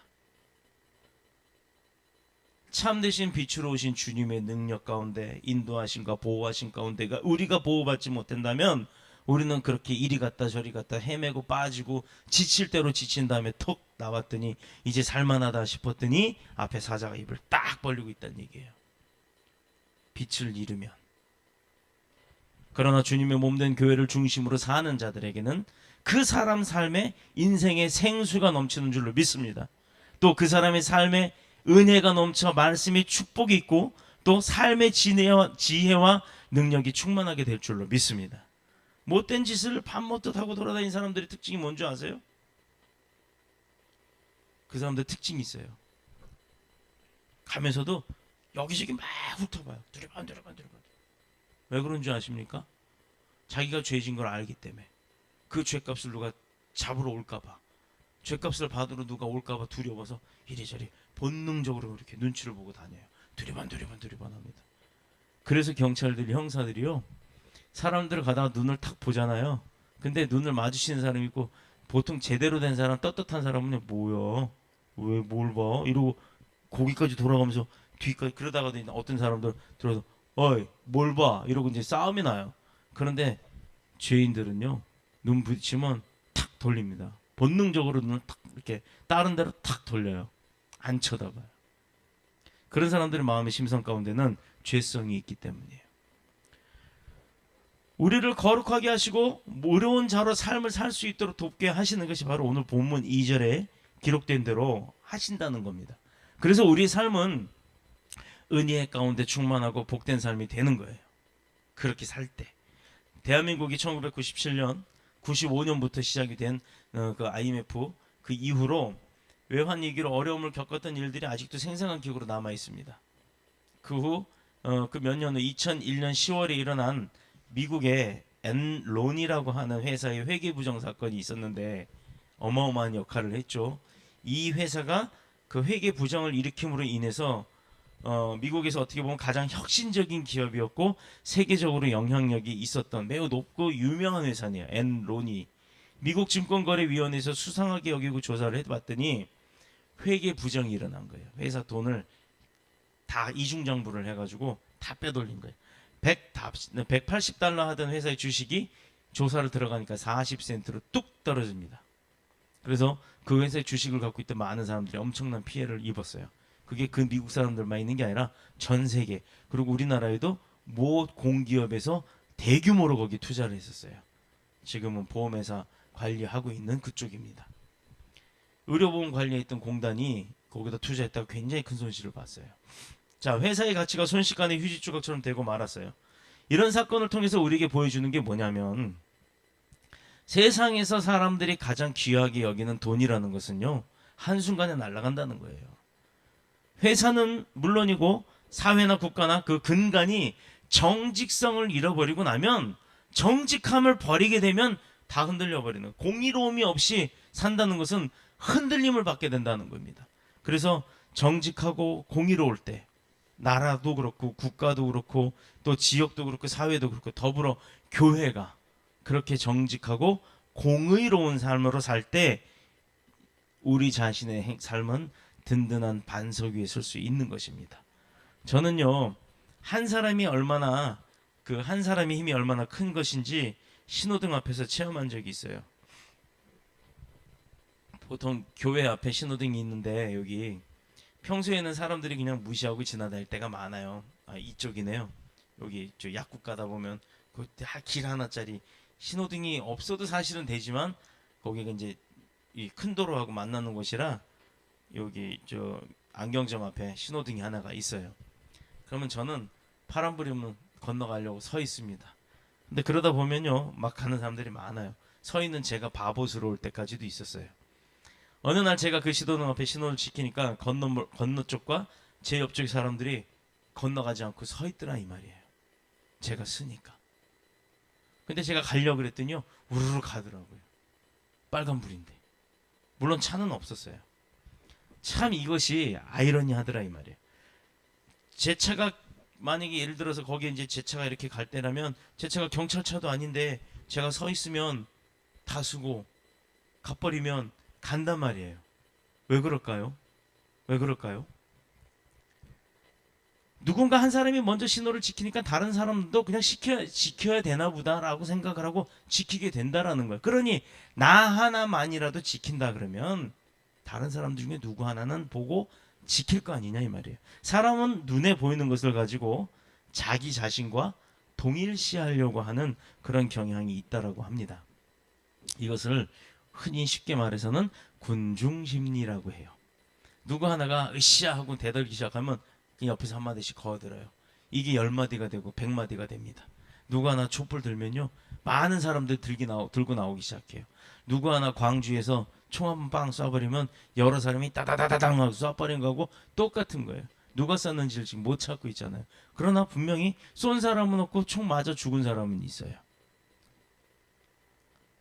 참되신 빛으로 오신 주님의 능력 가운데 인도하심과 보호하심 가운데가 우리가 보호받지 못한다면 우리는 그렇게 이리 갔다 저리 갔다 헤매고 빠지고 지칠 대로 지친 다음에 톡 나왔더니 이제 살만하다 싶었더니 앞에 사자가 입을 딱 벌리고 있다는 얘기예요. 빛을 잃으면. 그러나 주님의 몸된 교회를 중심으로 사는 자들에게는 그 사람 삶에 인생의 생수가 넘치는 줄로 믿습니다. 또 그 사람의 삶에 은혜가 넘쳐 말씀이 축복이 있고 또 삶의 지혜와 능력이 충만하게 될 줄로 믿습니다. 못된 짓을 밤못듯 하고 돌아다니는 사람들의 특징이 뭔지 아세요? 그 사람들 특징이 있어요. 가면서도 여기저기 막 훑어봐요. 두리번. 왜 그런 줄 아십니까? 자기가 죄진 걸 알기 때문에. 그 죄값을 누가 잡으러 올까봐, 죄값을 받으러 누가 올까봐 두려워서 이리저리 본능적으로 그렇게 눈치를 보고 다녀요. 두리번 합니다. 그래서 경찰들이, 형사들이요, 사람들을 가다가 눈을 탁 보잖아요. 근데 눈을 마주치는 사람이 있고, 보통 제대로 된 사람, 떳떳한 사람은 뭐야, 왜 뭘 봐, 이러고 거기까지 돌아가면서 뒤까지, 그러다가도 어떤 사람들 들어서 어이 뭘 봐 이러고 이제 싸움이 나요. 그런데 죄인들은요, 눈 부딪히면 탁 돌립니다. 본능적으로 눈을 탁 이렇게 다른 데로 탁 돌려요. 안 쳐다봐요. 그런 사람들의 마음의 심성 가운데는 죄성이 있기 때문이에요. 우리를 거룩하게 하시고 어려운 자로 삶을 살 수 있도록 돕게 하시는 것이 바로 오늘 본문 2절에 기록된 대로 하신다는 겁니다. 그래서 우리의 삶은 은혜 가운데 충만하고 복된 삶이 되는 거예요. 그렇게 살 때. 대한민국이 1997년 95년부터 시작이 된 그 IMF 그 이후로 외환위기로 어려움을 겪었던 일들이 아직도 생생한 기억으로 남아 있습니다. 그 후 그 몇 년 후 2001년 10월에 일어난 미국의 엔론이라고 하는 회사의 회계부정 사건이 있었는데 어마어마한 역할을 했죠. 이 회사가 그 회계부정을 일으킴으로 인해서 미국에서 어떻게 보면 가장 혁신적인 기업이었고 세계적으로 영향력이 있었던 매우 높고 유명한 회사네요. 엔론이. 미국 증권거래위원회에서 수상하게 여기고 조사를 해봤더니 회계 부정이 일어난 거예요. 회사 돈을 다 이중장부를 해가지고 다 빼돌린 거예요. 180달러 하던 회사의 주식이 조사를 들어가니까 40센트로 뚝 떨어집니다. 그래서 그 회사의 주식을 갖고 있던 많은 사람들이 엄청난 피해를 입었어요. 그게 그 미국 사람들만 있는 게 아니라 전 세계, 그리고 우리나라에도 모 공기업에서 대규모로 거기 투자를 했었어요. 지금은 보험회사 관리하고 있는 그쪽입니다. 의료보험 관리했던 공단이 거기다 투자했다가 굉장히 큰 손실을 봤어요. 자, 회사의 가치가 순식간에 휴지 조각처럼 되고 말았어요. 이런 사건을 통해서 우리에게 보여주는 게 뭐냐면 세상에서 사람들이 가장 귀하게 여기는 돈이라는 것은요, 한순간에 날아간다는 거예요. 회사는 물론이고 사회나 국가나 그 근간이 정직성을 잃어버리고 나면, 정직함을 버리게 되면 다 흔들려 버리는, 공의로움이 없이 산다는 것은 흔들림을 받게 된다는 겁니다. 그래서 정직하고 공의로울 때 나라도 그렇고 국가도 그렇고 또 지역도 그렇고 사회도 그렇고 더불어 교회가 그렇게 정직하고 공의로운 삶으로 살 때 우리 자신의 삶은 든든한 반석 위에 설 수 있는 것입니다. 저는요, 한 사람이 얼마나 한 사람의 힘이 얼마나 큰 것인지 신호등 앞에서 체험한 적이 있어요. 보통 교회 앞에 신호등이 있는데 여기 평소에는 사람들이 그냥 무시하고 지나다닐 때가 많아요. 아, 이쪽이네요. 여기 저 약국 가다 보면 그 길 하나짜리 신호등이 없어도 사실은 되지만 거기가 이제 이 큰 도로하고 만나는 곳이라 여기 저 안경점 앞에 신호등이 하나가 있어요. 그러면 저는 파란불이면 건너가려고 서 있습니다. 근데 그러다 보면요, 막 가는 사람들이 많아요. 서 있는 제가 바보스러울 때까지도 있었어요. 어느 날 제가 그 신호등 앞에 신호를 지키니까 건너 쪽과 제 옆쪽 사람들이 건너가지 않고 서 있더라 이 말이에요. 제가 쓰니까. 근데 제가 가려고 그랬더니요, 우르르 가더라고요. 빨간불인데. 물론 차는 없었어요. 참 이것이 아이러니하더라 이 말이에요. 제 차가 만약에 예를 들어서 거기에 이제 제 차가 이렇게 갈 때라면 제 차가 경찰차도 아닌데 제가 서 있으면 다 쓰고 가버리면 간단 말이에요. 왜 그럴까요? 왜 그럴까요? 누군가 한 사람이 먼저 신호를 지키니까 다른 사람도 그냥 지켜야 되나 보다라고 생각을 하고 지키게 된다라는 거예요. 그러니 나 하나만이라도 지킨다 그러면 다른 사람들 중에 누구 하나는 보고 지킬 거 아니냐 이 말이에요. 사람은 눈에 보이는 것을 가지고 자기 자신과 동일시하려고 하는 그런 경향이 있다라고 합니다. 이것을 흔히 쉽게 말해서는 군중심리라고 해요. 누구 하나가 으쌰 하고 대들기 시작하면 옆에서 한마디씩 거들어요. 이게 10마디가 되고 100마디가 됩니다. 누구 하나 촛불 들면요, 많은 사람들 들고 나오기 시작해요. 누구 하나 광주에서 총 한 번 빵 쏴버리면 여러 사람이 따다다다당 하고 쏴버린 거하고 똑같은 거예요. 누가 쐈는지를 지금 못 찾고 있잖아요. 그러나 분명히 쏜 사람은 없고 총 맞아 죽은 사람은 있어요.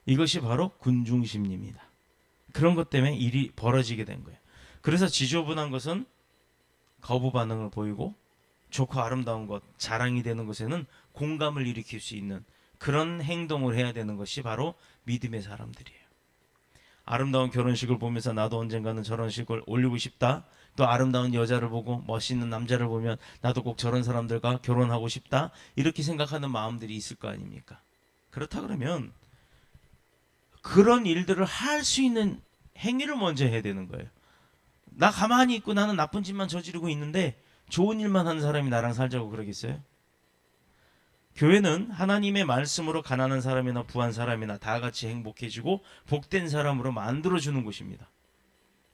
이것이 바로 군중심리입니다. 그런 것 때문에 일이 벌어지게 된 거예요. 그래서 지저분한 것은 거부 반응을 보이고 좋고 아름다운 것, 자랑이 되는 것에는 공감을 일으킬 수 있는 그런 행동을 해야 되는 것이 바로 믿음의 사람들이에요. 아름다운 결혼식을 보면서 나도 언젠가는 저런 식을 올리고 싶다. 또 아름다운 여자를 보고 멋있는 남자를 보면 나도 꼭 저런 사람들과 결혼하고 싶다. 이렇게 생각하는 마음들이 있을 거 아닙니까? 그렇다 그러면 그런 일들을 할 수 있는 행위를 먼저 해야 되는 거예요. 나 가만히 있고 나는 나쁜 짓만 저지르고 있는데 좋은 일만 하는 사람이 나랑 살자고 그러겠어요? 교회는 하나님의 말씀으로 가난한 사람이나 부한 사람이나 다 같이 행복해지고 복된 사람으로 만들어주는 곳입니다.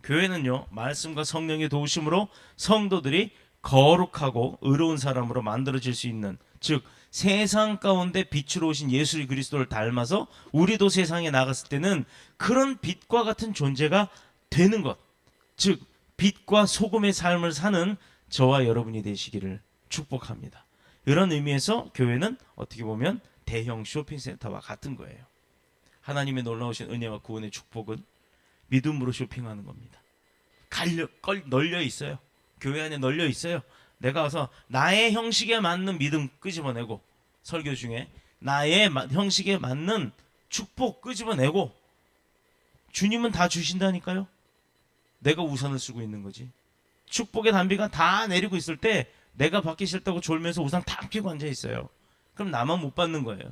교회는요, 말씀과 성령의 도우심으로 성도들이 거룩하고 의로운 사람으로 만들어질 수 있는, 즉 세상 가운데 빛으로 오신 예수 그리스도를 닮아서 우리도 세상에 나갔을 때는 그런 빛과 같은 존재가 되는 것, 즉 빛과 소금의 삶을 사는 저와 여러분이 되시기를 축복합니다. 이런 의미에서 교회는 어떻게 보면 대형 쇼핑센터와 같은 거예요. 하나님의 놀라우신 은혜와 구원의 축복은 믿음으로 쇼핑하는 겁니다. 널려 있어요. 교회 안에 널려 있어요. 내가 와서 나의 형식에 맞는 믿음 끄집어내고, 설교 중에 나의 형식에 맞는 축복 끄집어내고, 주님은 다 주신다니까요. 내가 우산을 쓰고 있는 거지. 축복의 단비가 다 내리고 있을 때 내가 받기 싫다고 졸면서 우산 탁 펴고 앉아 있어요. 그럼 나만 못 받는 거예요.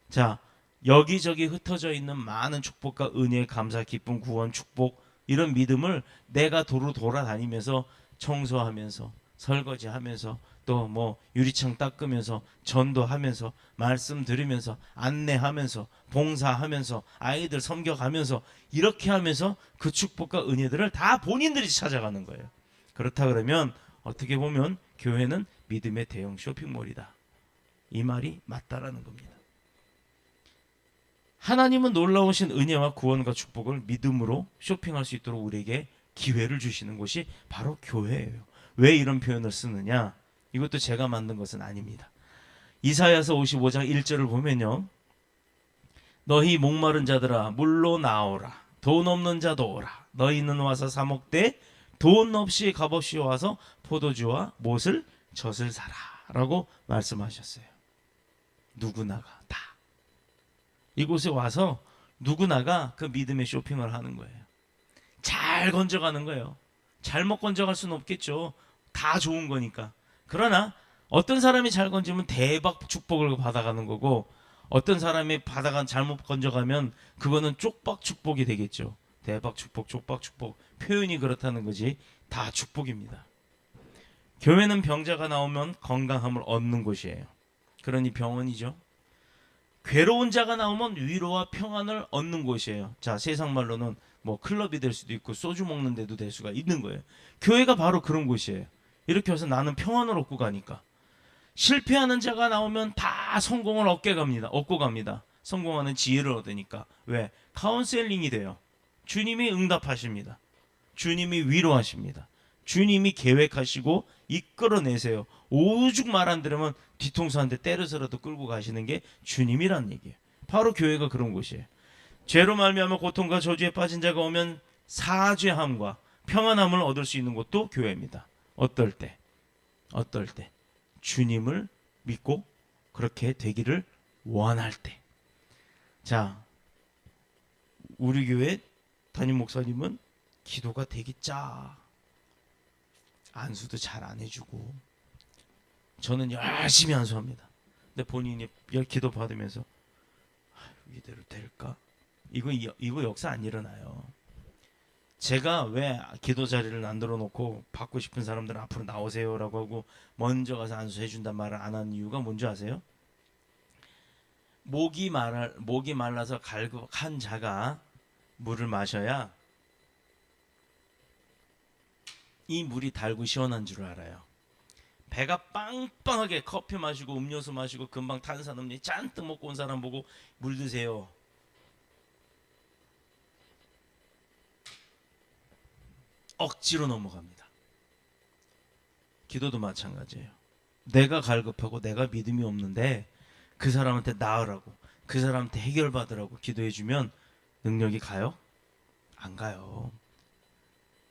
자, 여기저기 흩어져 있는 많은 축복과 은혜, 감사, 기쁨, 구원, 축복, 이런 믿음을 내가 도로 돌아다니면서 청소하면서 설거지하면서 또 뭐 유리창 닦으면서 전도하면서 말씀 들으면서 안내하면서 봉사하면서 아이들 섬겨가면서 이렇게 하면서 그 축복과 은혜들을 다 본인들이 찾아가는 거예요. 그렇다 그러면 어떻게 보면 교회는 믿음의 대형 쇼핑몰이다. 이 말이 맞다라는 겁니다. 하나님은 놀라우신 은혜와 구원과 축복을 믿음으로 쇼핑할 수 있도록 우리에게 기회를 주시는 곳이 바로 교회예요. 왜 이런 표현을 쓰느냐? 이것도 제가 만든 것은 아닙니다. 이사야서 55장 1절을 보면요, 너희 목마른 자들아 물로 나오라. 돈 없는 자도 오라. 너희는 와서 사 먹되 돈 없이 값없이 와서 포도주와 못을 젖을 사라 라고 말씀하셨어요. 누구나가 다. 이곳에 와서 누구나가 그 믿음의 쇼핑을 하는 거예요. 잘 건져가는 거예요. 잘못 건져갈 수는 없겠죠. 다 좋은 거니까. 그러나 어떤 사람이 잘 건지면 대박 축복을 받아가는 거고, 어떤 사람이 받아간 잘못 건져가면 그거는 쪽박 축복이 되겠죠. 대박 축복, 쪽박 축복. 표현이 그렇다는 거지. 다 축복입니다. 교회는 병자가 나오면 건강함을 얻는 곳이에요. 그러니 병원이죠. 괴로운 자가 나오면 위로와 평안을 얻는 곳이에요. 자, 세상 말로는 뭐 클럽이 될 수도 있고 소주 먹는 데도 될 수가 있는 거예요. 교회가 바로 그런 곳이에요. 이렇게 해서 나는 평안을 얻고 가니까. 실패하는 자가 나오면 다 성공을 얻고 갑니다. 성공하는 지혜를 얻으니까. 왜? 카운셀링이 돼요. 주님이 응답하십니다. 주님이 위로하십니다. 주님이 계획하시고 이끌어내세요. 오죽 말 안 들으면 뒤통수 한 대 때려서라도 끌고 가시는 게 주님이란 얘기예요. 바로 교회가 그런 곳이에요. 죄로 말미암아 고통과 저주에 빠진 자가 오면 사죄함과 평안함을 얻을 수 있는 곳도 교회입니다. 어떨 때? 주님을 믿고 그렇게 되기를 원할 때. 자, 우리 교회 담임 목사님은 기도가 되게 짜. 안수도 잘 안 해주고, 저는 열심히 안수합니다. 근데 본인이 기도 받으면서 이대로 될까? 이거 역사 안 일어나요. 제가 왜 기도 자리를 만들어 놓고 받고 싶은 사람들은 앞으로 나오세요라고 하고 먼저 가서 안수해 준단 말을 안 하는 이유가 뭔지 아세요? 목이 말라서 갈급한 자가 물을 마셔야 이 물이 달고 시원한 줄 알아요. 배가 빵빵하게 커피 마시고 음료수 마시고 금방 탄산음료 잔뜩 먹고 온 사람 보고 물 드세요. 억지로 넘어갑니다. 기도도 마찬가지예요. 내가 갈급하고 내가 믿음이 없는데 그 사람한테 나으라고, 그 사람한테 해결받으라고 기도해주면 능력이 가요? 안 가요.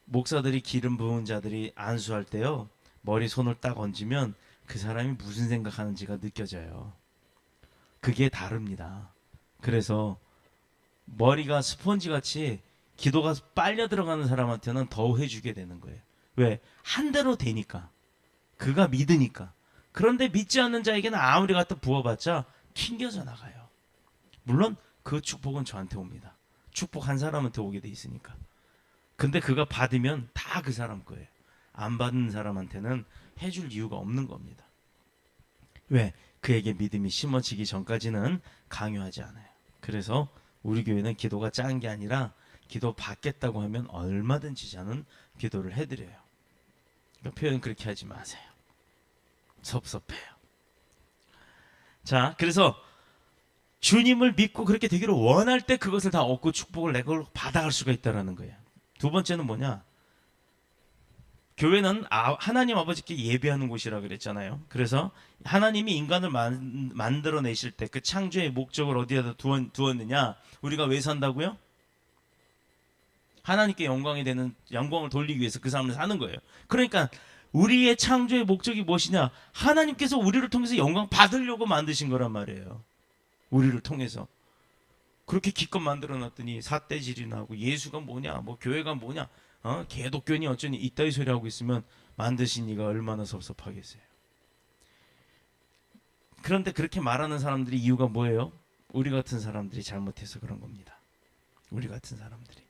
목사들이 기름 부은 자들이 안수할 때요, 머리 손을 딱 얹으면 그 사람이 무슨 생각하는지가 느껴져요. 그게 다릅니다. 그래서 머리가 스펀지같이 기도가 빨려 들어가는 사람한테는 더 해주게 되는 거예요. 왜? 한 대로 되니까. 그가 믿으니까. 그런데 믿지 않는 자에게는 아무리 갖다 부어봤자 튕겨져 나가요. 물론 그 축복은 저한테 옵니다. 축복 한 사람한테 오게 돼 있으니까. 근데 그가 받으면 다 그 사람 거예요. 안 받는 사람한테는 해줄 이유가 없는 겁니다. 왜? 그에게 믿음이 심어지기 전까지는 강요하지 않아요. 그래서 우리 교회는 기도가 짠 게 아니라 기도 받겠다고 하면 얼마든지 저는 기도를 해드려요. 그러니까 표현 그렇게 하지 마세요. 섭섭해요. 자, 그래서 주님을 믿고 그렇게 되기를 원할 때 그것을 다 얻고 축복을 내 걸로 받아갈 수가 있다는 거예요. 두 번째는 뭐냐? 교회는 하나님 아버지께 예배하는 곳이라 그랬잖아요. 그래서 하나님이 인간을 만들어내실 때 그 창조의 목적을 어디에다 두었느냐? 우리가 왜 산다고요? 하나님께 영광을 돌리기 위해서 그 사람을 사는 거예요. 그러니까 우리의 창조의 목적이 무엇이냐? 하나님께서 우리를 통해서 영광 받으려고 만드신 거란 말이에요. 우리를 통해서. 그렇게 기껏 만들어놨더니 삿대질이 나고 예수가 뭐냐, 뭐 교회가 뭐냐, 개독교니 어쩌니 이따위 소리 하고 있으면 만드신 이가 얼마나 섭섭하겠어요. 그런데 그렇게 말하는 사람들이 이유가 뭐예요? 우리 같은 사람들이 잘못해서 그런 겁니다. 우리 같은 사람들이.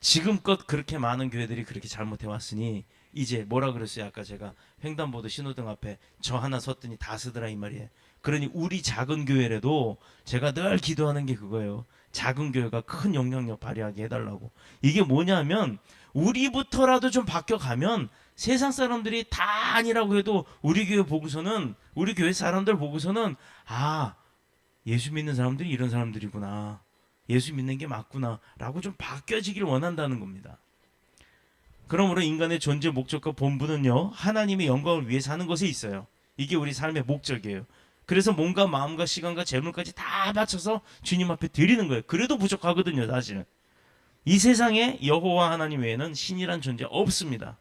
지금껏 그렇게 많은 교회들이 그렇게 잘못해 왔으니 이제 뭐라 그랬어요? 아까 제가 횡단보도 신호등 앞에 저 하나 섰더니 다 쓰더라 이 말이에요. 그러니 우리 작은 교회라도 제가 늘 기도하는 게 그거예요. 작은 교회가 큰 영향력 발휘하게 해달라고. 이게 뭐냐면 우리부터라도 좀 바뀌어가면 세상 사람들이 다 아니라고 해도 우리 교회 보고서는, 우리 교회 사람들 보고서는 예수 믿는 사람들이 이런 사람들이구나, 예수 믿는 게 맞구나 라고 좀 바뀌어지길 원한다는 겁니다. 그러므로 인간의 존재 목적과 본분은요, 하나님의 영광을 위해 사는 것에 있어요. 이게 우리 삶의 목적이에요. 그래서 몸과 마음과 시간과 재물까지 다 바쳐서 주님 앞에 드리는 거예요. 그래도 부족하거든요, 사실은. 이 세상에 여호와 하나님 외에는 신이란 존재 없습니다.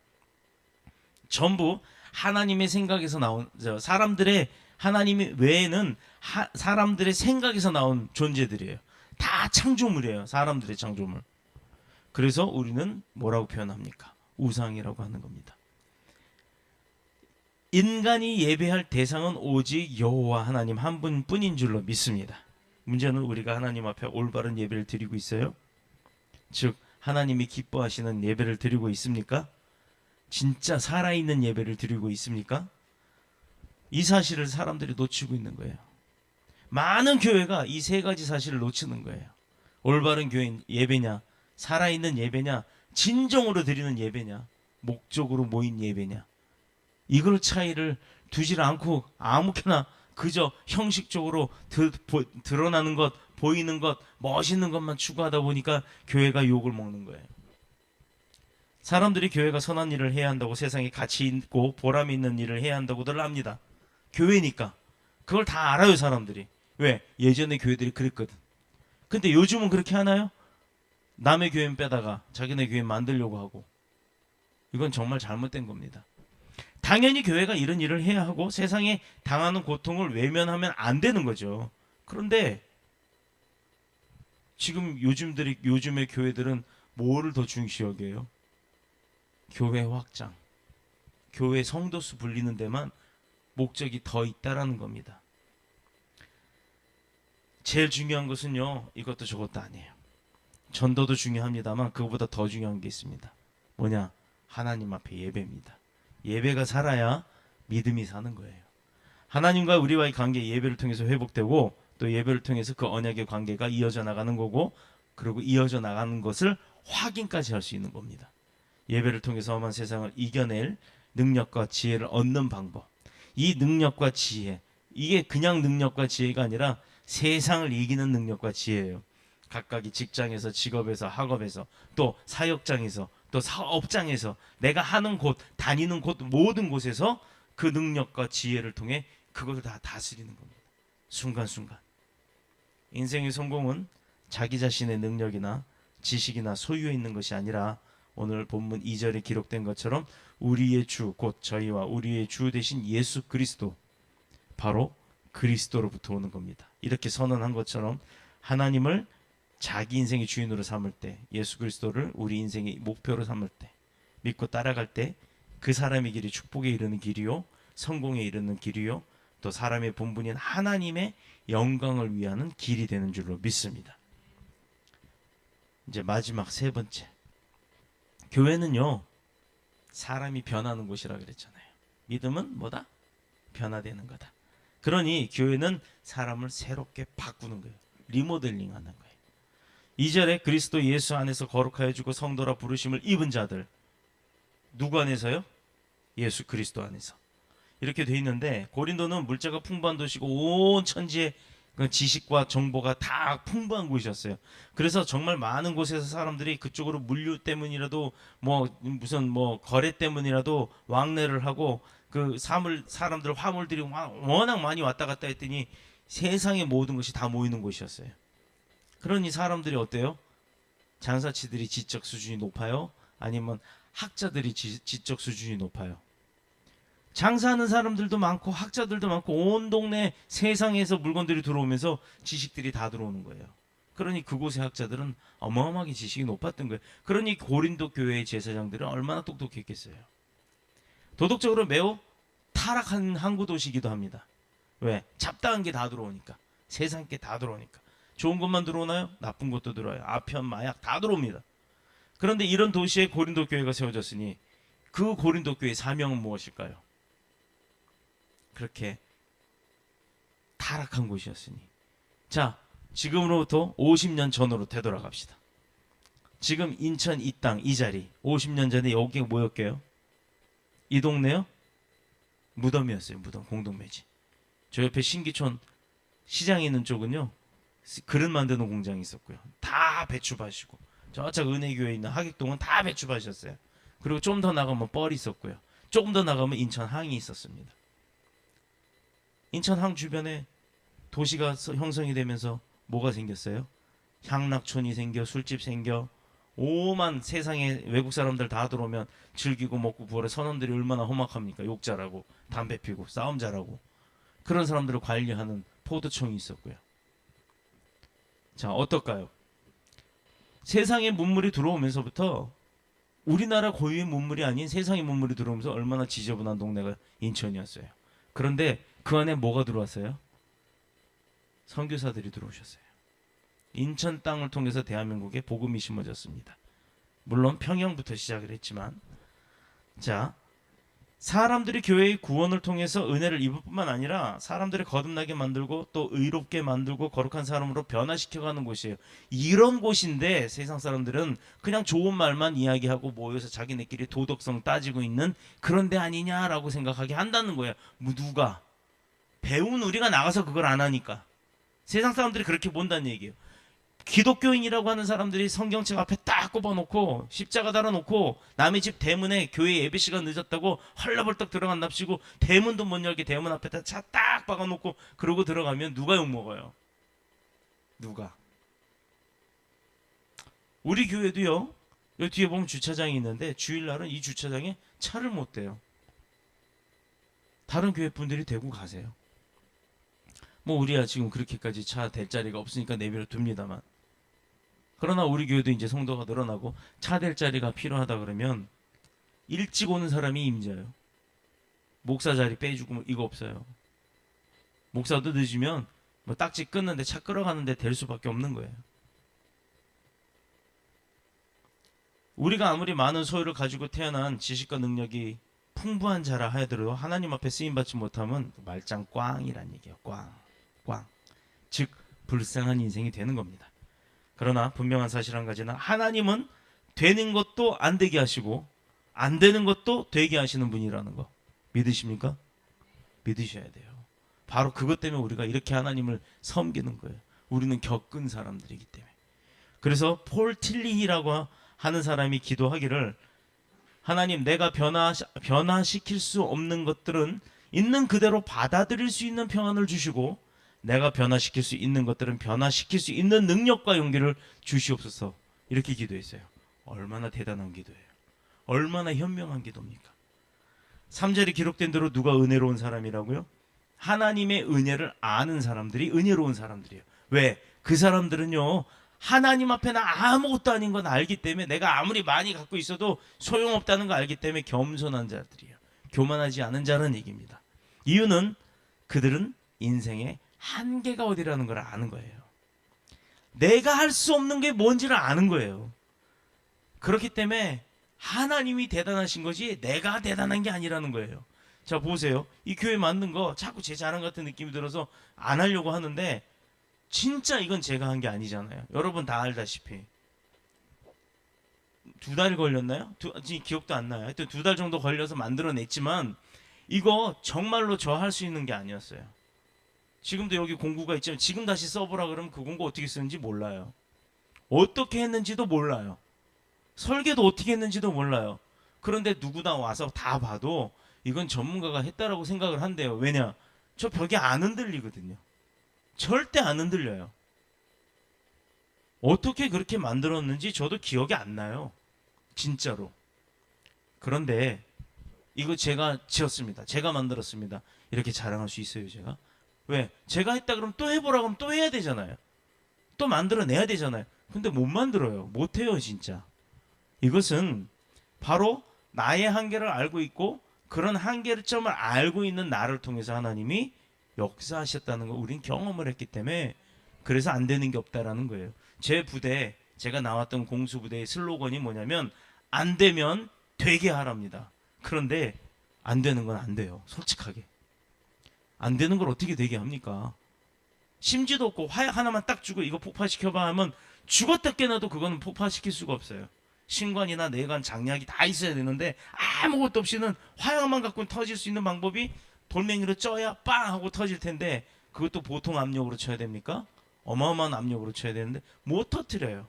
전부 하나님의 생각에서 나온, 사람들의 하나님 외에는 사람들의 생각에서 나온 존재들이에요. 다 창조물이에요. 사람들의 창조물. 그래서 우리는 뭐라고 표현합니까? 우상이라고 하는 겁니다. 인간이 예배할 대상은 오직 여호와 하나님 한 분뿐인 줄로 믿습니다. 문제는 우리가 하나님 앞에 올바른 예배를 드리고 있어요? 즉 하나님이 기뻐하시는 예배를 드리고 있습니까? 진짜 살아있는 예배를 드리고 있습니까? 이 사실을 사람들이 놓치고 있는 거예요. 많은 교회가 이 세 가지 사실을 놓치는 거예요. 올바른 교회 예배냐, 살아있는 예배냐, 진정으로 드리는 예배냐, 목적으로 모인 예배냐. 이걸 차이를 두질 않고 아무렇게나 그저 형식적으로 드러나는 것, 보이는 것, 멋있는 것만 추구하다 보니까 교회가 욕을 먹는 거예요. 사람들이 교회가 선한 일을 해야 한다고, 세상에 가치 있고 보람 있는 일을 해야 한다고들 합니다. 교회니까. 그걸 다 알아요, 사람들이. 왜? 예전에 교회들이 그랬거든. 근데 요즘은 그렇게 하나요? 남의 교회 빼다가 자기네 교회 만들려고 하고. 이건 정말 잘못된 겁니다. 당연히 교회가 이런 일을 해야 하고 세상에 당하는 고통을 외면하면 안 되는 거죠. 그런데 지금 요즘의 교회들은 뭐를 더 중시 여겨요? 교회 확장, 교회 성도수 불리는 데만 목적이 더 있다라는 겁니다. 제일 중요한 것은요, 이것도 저것도 아니에요. 전도도 중요합니다만 그것보다 더 중요한 게 있습니다. 뭐냐? 하나님 앞에 예배입니다. 예배가 살아야 믿음이 사는 거예요. 하나님과 우리와의 관계, 예배를 통해서 회복되고 또 예배를 통해서 그 언약의 관계가 이어져 나가는 거고, 그리고 이어져 나가는 것을 확인까지 할 수 있는 겁니다. 예배를 통해서 험한 세상을 이겨낼 능력과 지혜를 얻는 방법. 이 능력과 지혜, 이게 그냥 능력과 지혜가 아니라 세상을 이기는 능력과 지혜예요. 각각이 직장에서, 직업에서, 학업에서, 또 사역장에서, 또 사업장에서, 내가 하는 곳, 다니는 곳, 모든 곳에서 그 능력과 지혜를 통해 그것을 다 다스리는 겁니다. 순간순간. 인생의 성공은 자기 자신의 능력이나 지식이나 소유에 있는 것이 아니라 오늘 본문 2절에 기록된 것처럼 우리의 주, 곧 저희와 우리의 주 되신 예수 그리스도, 바로 그리스도로부터 오는 겁니다. 이렇게 선언한 것처럼 하나님을 자기 인생의 주인으로 삼을 때, 예수 그리스도를 우리 인생의 목표로 삼을 때, 믿고 따라갈 때 그 사람의 길이 축복에 이르는 길이요, 성공에 이르는 길이요, 또 사람의 본분인 하나님의 영광을 위하는 길이 되는 줄로 믿습니다. 이제 마지막 세 번째, 교회는요 사람이 변하는 곳이라 그랬잖아요. 믿음은 뭐다? 변화되는 거다. 그러니 교회는 사람을 새롭게 바꾸는 거예요. 리모델링 하는 거예요. 2절에 그리스도 예수 안에서 거룩하여 주고 성도라 부르심을 입은 자들, 누구 안에서요? 예수 그리스도 안에서. 이렇게 돼 있는데, 고린도는 물자가 풍부한 도시고 온 천지의 지식과 정보가 다 풍부한 곳이었어요. 그래서 정말 많은 곳에서 사람들이 그쪽으로 물류 때문이라도 무슨 거래 때문이라도 왕래를 하고, 그 사람들 화물들이 워낙 많이 왔다 갔다 했더니 세상의 모든 것이 다 모이는 곳이었어요. 그러니 사람들이 어때요? 장사치들이 지적 수준이 높아요? 아니면 학자들이 지적 수준이 높아요? 장사하는 사람들도 많고 학자들도 많고 온 동네 세상에서 물건들이 들어오면서 지식들이 다 들어오는 거예요. 그러니 그곳의 학자들은 어마어마하게 지식이 높았던 거예요. 그러니 고린도 교회의 제사장들은 얼마나 똑똑했겠어요. 도덕적으로 매우 타락한 항구 도시이기도 합니다. 왜? 잡다한 게 다 들어오니까. 세상 게 다 들어오니까. 좋은 것만 들어오나요? 나쁜 것도 들어와요. 아편, 마약 다 들어옵니다. 그런데 이런 도시에 고린도 교회가 세워졌으니 그 고린도 교회의 사명은 무엇일까요? 그렇게 타락한 곳이었으니. 자, 지금으로부터 50년 전으로 되돌아갑시다. 지금 인천 이 땅, 이 자리, 50년 전에 여기가 뭐였게요? 이 동네요? 무덤이었어요. 무덤, 공동묘지. 저 옆에 신기촌 시장에 있는 쪽은요, 그릇 만드는 공장이 있었고요. 다 배추밭이고, 저쪽 은혜교회에 있는 하객동은 다 배추밭이었어요. 그리고 좀 더 나가면 뻘이 있었고요. 조금 더 나가면 인천항이 있었습니다. 인천항 주변에 도시가 형성이 되면서 뭐가 생겼어요? 향락촌이 생겨, 술집 생겨, 오만 세상에 외국 사람들 다 들어오면 즐기고 먹고 부활의 선원들이 얼마나 험악합니까? 욕 잘하고 담배 피고 싸움 잘하고, 그런 사람들을 관리하는 포도청이 있었고요. 자, 어떨까요? 세상에 문물이 들어오면서부터 우리나라 고유의 문물이 아닌 세상의 문물이 들어오면서 얼마나 지저분한 동네가 인천이었어요. 그런데 그 안에 뭐가 들어왔어요? 선교사들이 들어오셨어요. 인천 땅을 통해서 대한민국에 복음이 심어졌습니다. 물론 평양부터 시작을 했지만, 자, 사람들이 교회의 구원을 통해서 은혜를 입을 뿐만 아니라 사람들을 거듭나게 만들고 또 의롭게 만들고 거룩한 사람으로 변화시켜가는 곳이에요. 이런 곳인데 세상 사람들은 그냥 좋은 말만 이야기하고 모여서 자기네끼리 도덕성 따지고 있는 그런 데 아니냐라고 생각하게 한다는 거예요. 뭐 누가? 배운 우리가 나가서 그걸 안 하니까. 세상 사람들이 그렇게 본다는 얘기예요. 기독교인이라고 하는 사람들이 성경책 앞에 딱 꼽아놓고 십자가 달아놓고 남의 집 대문에 교회 예배 시간 늦었다고 헐레벌떡 들어간답시고 대문도 못 열게 대문 앞에다 차 딱 박아놓고 그러고 들어가면 누가 욕먹어요? 누가? 우리 교회도요. 여기 뒤에 보면 주차장이 있는데 주일날은 이 주차장에 차를 못 대요. 다른 교회 분들이 대고 가세요. 뭐 우리야 지금 그렇게까지 차 댈 자리가 없으니까 내버려 둡니다만, 그러나 우리 교회도 이제 성도가 늘어나고 차 댈 자리가 필요하다 그러면 일찍 오는 사람이 임자요. 목사 자리 빼주고 뭐 이거 없어요. 목사도 늦으면 뭐 딱지 끊는데 차 끌어가는데 될 수밖에 없는 거예요. 우리가 아무리 많은 소유를 가지고 태어난 지식과 능력이 풍부한 자라 하더라도 하나님 앞에 쓰임받지 못하면 말짱 꽝이란 얘기예요. 꽝. 즉 불쌍한 인생이 되는 겁니다. 그러나 분명한 사실 한 가지는 하나님은 되는 것도 안 되게 하시고 안 되는 것도 되게 하시는 분이라는 거 믿으십니까? 믿으셔야 돼요. 바로 그것 때문에 우리가 이렇게 하나님을 섬기는 거예요. 우리는 겪은 사람들이기 때문에. 그래서 폴 틸리히라고 하는 사람이 기도하기를, 하나님, 내가 변화시킬 수 없는 것들은 있는 그대로 받아들일 수 있는 평안을 주시고 내가 변화시킬 수 있는 것들은 변화시킬 수 있는 능력과 용기를 주시옵소서. 이렇게 기도했어요. 얼마나 대단한 기도예요. 얼마나 현명한 기도입니까? 3절에 기록된 대로 누가 은혜로운 사람이라고요? 하나님의 은혜를 아는 사람들이 은혜로운 사람들이에요. 왜? 그 사람들은요, 하나님 앞에는 아무것도 아닌 건 알기 때문에, 내가 아무리 많이 갖고 있어도 소용없다는 거 알기 때문에 겸손한 자들이에요. 교만하지 않은 자는 얘기입니다. 이유는 그들은 인생의 한계가 어디라는 걸 아는 거예요. 내가 할 수 없는 게 뭔지를 아는 거예요. 그렇기 때문에 하나님이 대단하신 것이 내가 대단한 게 아니라는 거예요. 자, 보세요. 이 교회 만든 거 자꾸 제 자랑 같은 느낌이 들어서 안 하려고 하는데 진짜 이건 제가 한 게 아니잖아요. 여러분 다 알다시피 2달 걸렸나요? 지금 기억도 안 나요. 하여튼 2달 정도 걸려서 만들어냈지만 이거 정말로 저 할 수 있는 게 아니었어요. 지금도 여기 공구가 있지만 지금 다시 써보라 그러면 그 공구 어떻게 쓰는지 몰라요. 어떻게 했는지도 몰라요. 설계도 어떻게 했는지도 몰라요. 그런데 누구나 와서 다 봐도 이건 전문가가 했다라고 생각을 한대요. 왜냐? 저 벽이 안 흔들리거든요. 절대 안 흔들려요. 어떻게 그렇게 만들었는지 저도 기억이 안 나요. 진짜로. 그런데 이거 제가 지었습니다. 제가 만들었습니다. 이렇게 자랑할 수 있어요, 제가? 왜? 제가 했다 그러면 또 해보라고 하면 또 해야 되잖아요. 또 만들어내야 되잖아요. 근데 못 만들어요. 못해요, 진짜. 이것은 바로 나의 한계를 알고 있고 그런 한계점을 알고 있는 나를 통해서 하나님이 역사하셨다는 거 우린 경험을 했기 때문에 그래서 안 되는 게 없다라는 거예요. 제 부대, 제가 나왔던 공수부대의 슬로건이 뭐냐면 안 되면 되게 하랍니다. 그런데 안 되는 건 안 돼요. 솔직하게. 안 되는 걸 어떻게 되게 합니까? 심지도 없고 화약 하나만 딱 주고 이거 폭파시켜봐 하면 죽었다 깨나도 그거는 폭파시킬 수가 없어요. 신관이나 내관, 장약이 다 있어야 되는데 아무것도 없이는 화약만 갖고는 터질 수 있는 방법이 돌멩이로 쪄야 빵 하고 터질 텐데 그것도 보통 압력으로 쳐야 됩니까? 어마어마한 압력으로 쳐야 되는데 못 터뜨려요.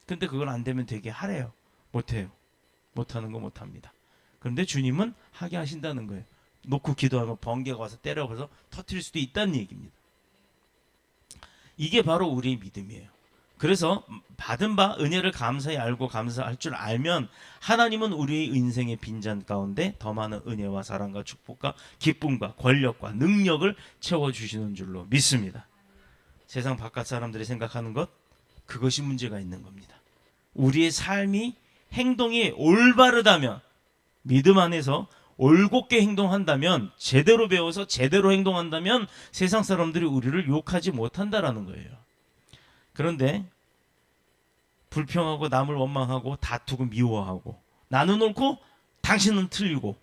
근데 그걸 안 되면 되게 하래요. 못해요. 못하는 거 못합니다. 그런데 주님은 하게 하신다는 거예요. 놓고 기도하면 번개가 와서 때려버려서 터뜨릴 수도 있다는 얘기입니다. 이게 바로 우리의 믿음이에요. 그래서 받은 바 은혜를 감사히 알고 감사할 줄 알면 하나님은 우리의 인생의 빈잔 가운데 더 많은 은혜와 사랑과 축복과 기쁨과 권력과 능력을 채워주시는 줄로 믿습니다. 세상 바깥 사람들이 생각하는 것, 그것이 문제가 있는 겁니다. 우리의 삶이 행동이 올바르다면, 믿음 안에서 올곧게 행동한다면, 제대로 배워서 제대로 행동한다면 세상 사람들이 우리를 욕하지 못한다라는 거예요. 그런데 불평하고 남을 원망하고 다투고 미워하고 나는 옳고 당신은 틀리고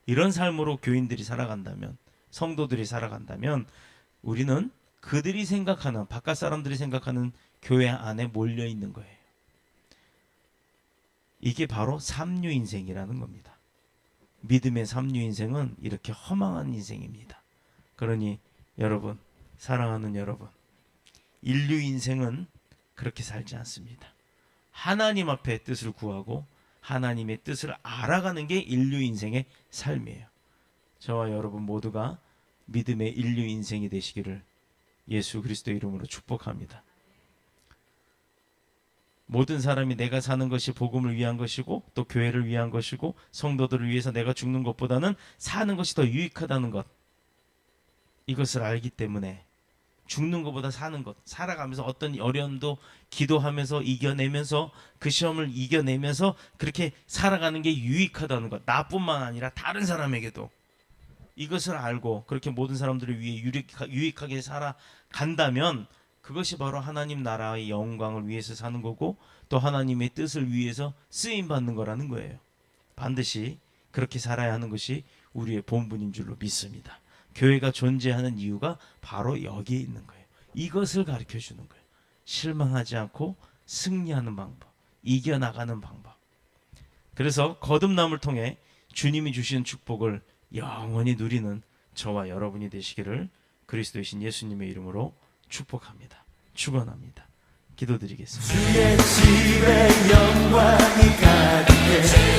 이런 삶으로 교인들이 살아간다면, 성도들이 살아간다면 우리는 그들이 생각하는, 바깥 사람들이 생각하는 교회 안에 몰려 있는 거예요. 이게 바로 삼류 인생이라는 겁니다. 믿음의 삼류 인생은 이렇게 허망한 인생입니다. 그러니 여러분, 사랑하는 여러분, 인류 인생은 그렇게 살지 않습니다. 하나님 앞에 뜻을 구하고 하나님의 뜻을 알아가는 게 인류 인생의 삶이에요. 저와 여러분 모두가 믿음의 인류 인생이 되시기를 예수 그리스도 이름으로 축복합니다. 모든 사람이 내가 사는 것이 복음을 위한 것이고 또 교회를 위한 것이고 성도들을 위해서 내가 죽는 것보다는 사는 것이 더 유익하다는 것, 이것을 알기 때문에 죽는 것보다 사는 것, 살아가면서 어떤 어려움도 기도하면서 이겨내면서 그 시험을 이겨내면서 그렇게 살아가는 게 유익하다는 것, 나뿐만 아니라 다른 사람에게도 이것을 알고 그렇게 모든 사람들을 위해 유익하게 살아간다면 그것이 바로 하나님 나라의 영광을 위해서 사는 거고 또 하나님의 뜻을 위해서 쓰임받는 거라는 거예요. 반드시 그렇게 살아야 하는 것이 우리의 본분인 줄로 믿습니다. 교회가 존재하는 이유가 바로 여기에 있는 거예요. 이것을 가르쳐 주는 거예요. 실망하지 않고 승리하는 방법, 이겨나가는 방법. 그래서 거듭남을 통해 주님이 주신 축복을 영원히 누리는 저와 여러분이 되시기를 그리스도이신 예수님의 이름으로 축복합니다. 축원합니다. 기도드리겠습니다. 주의 집에 영광이 가득해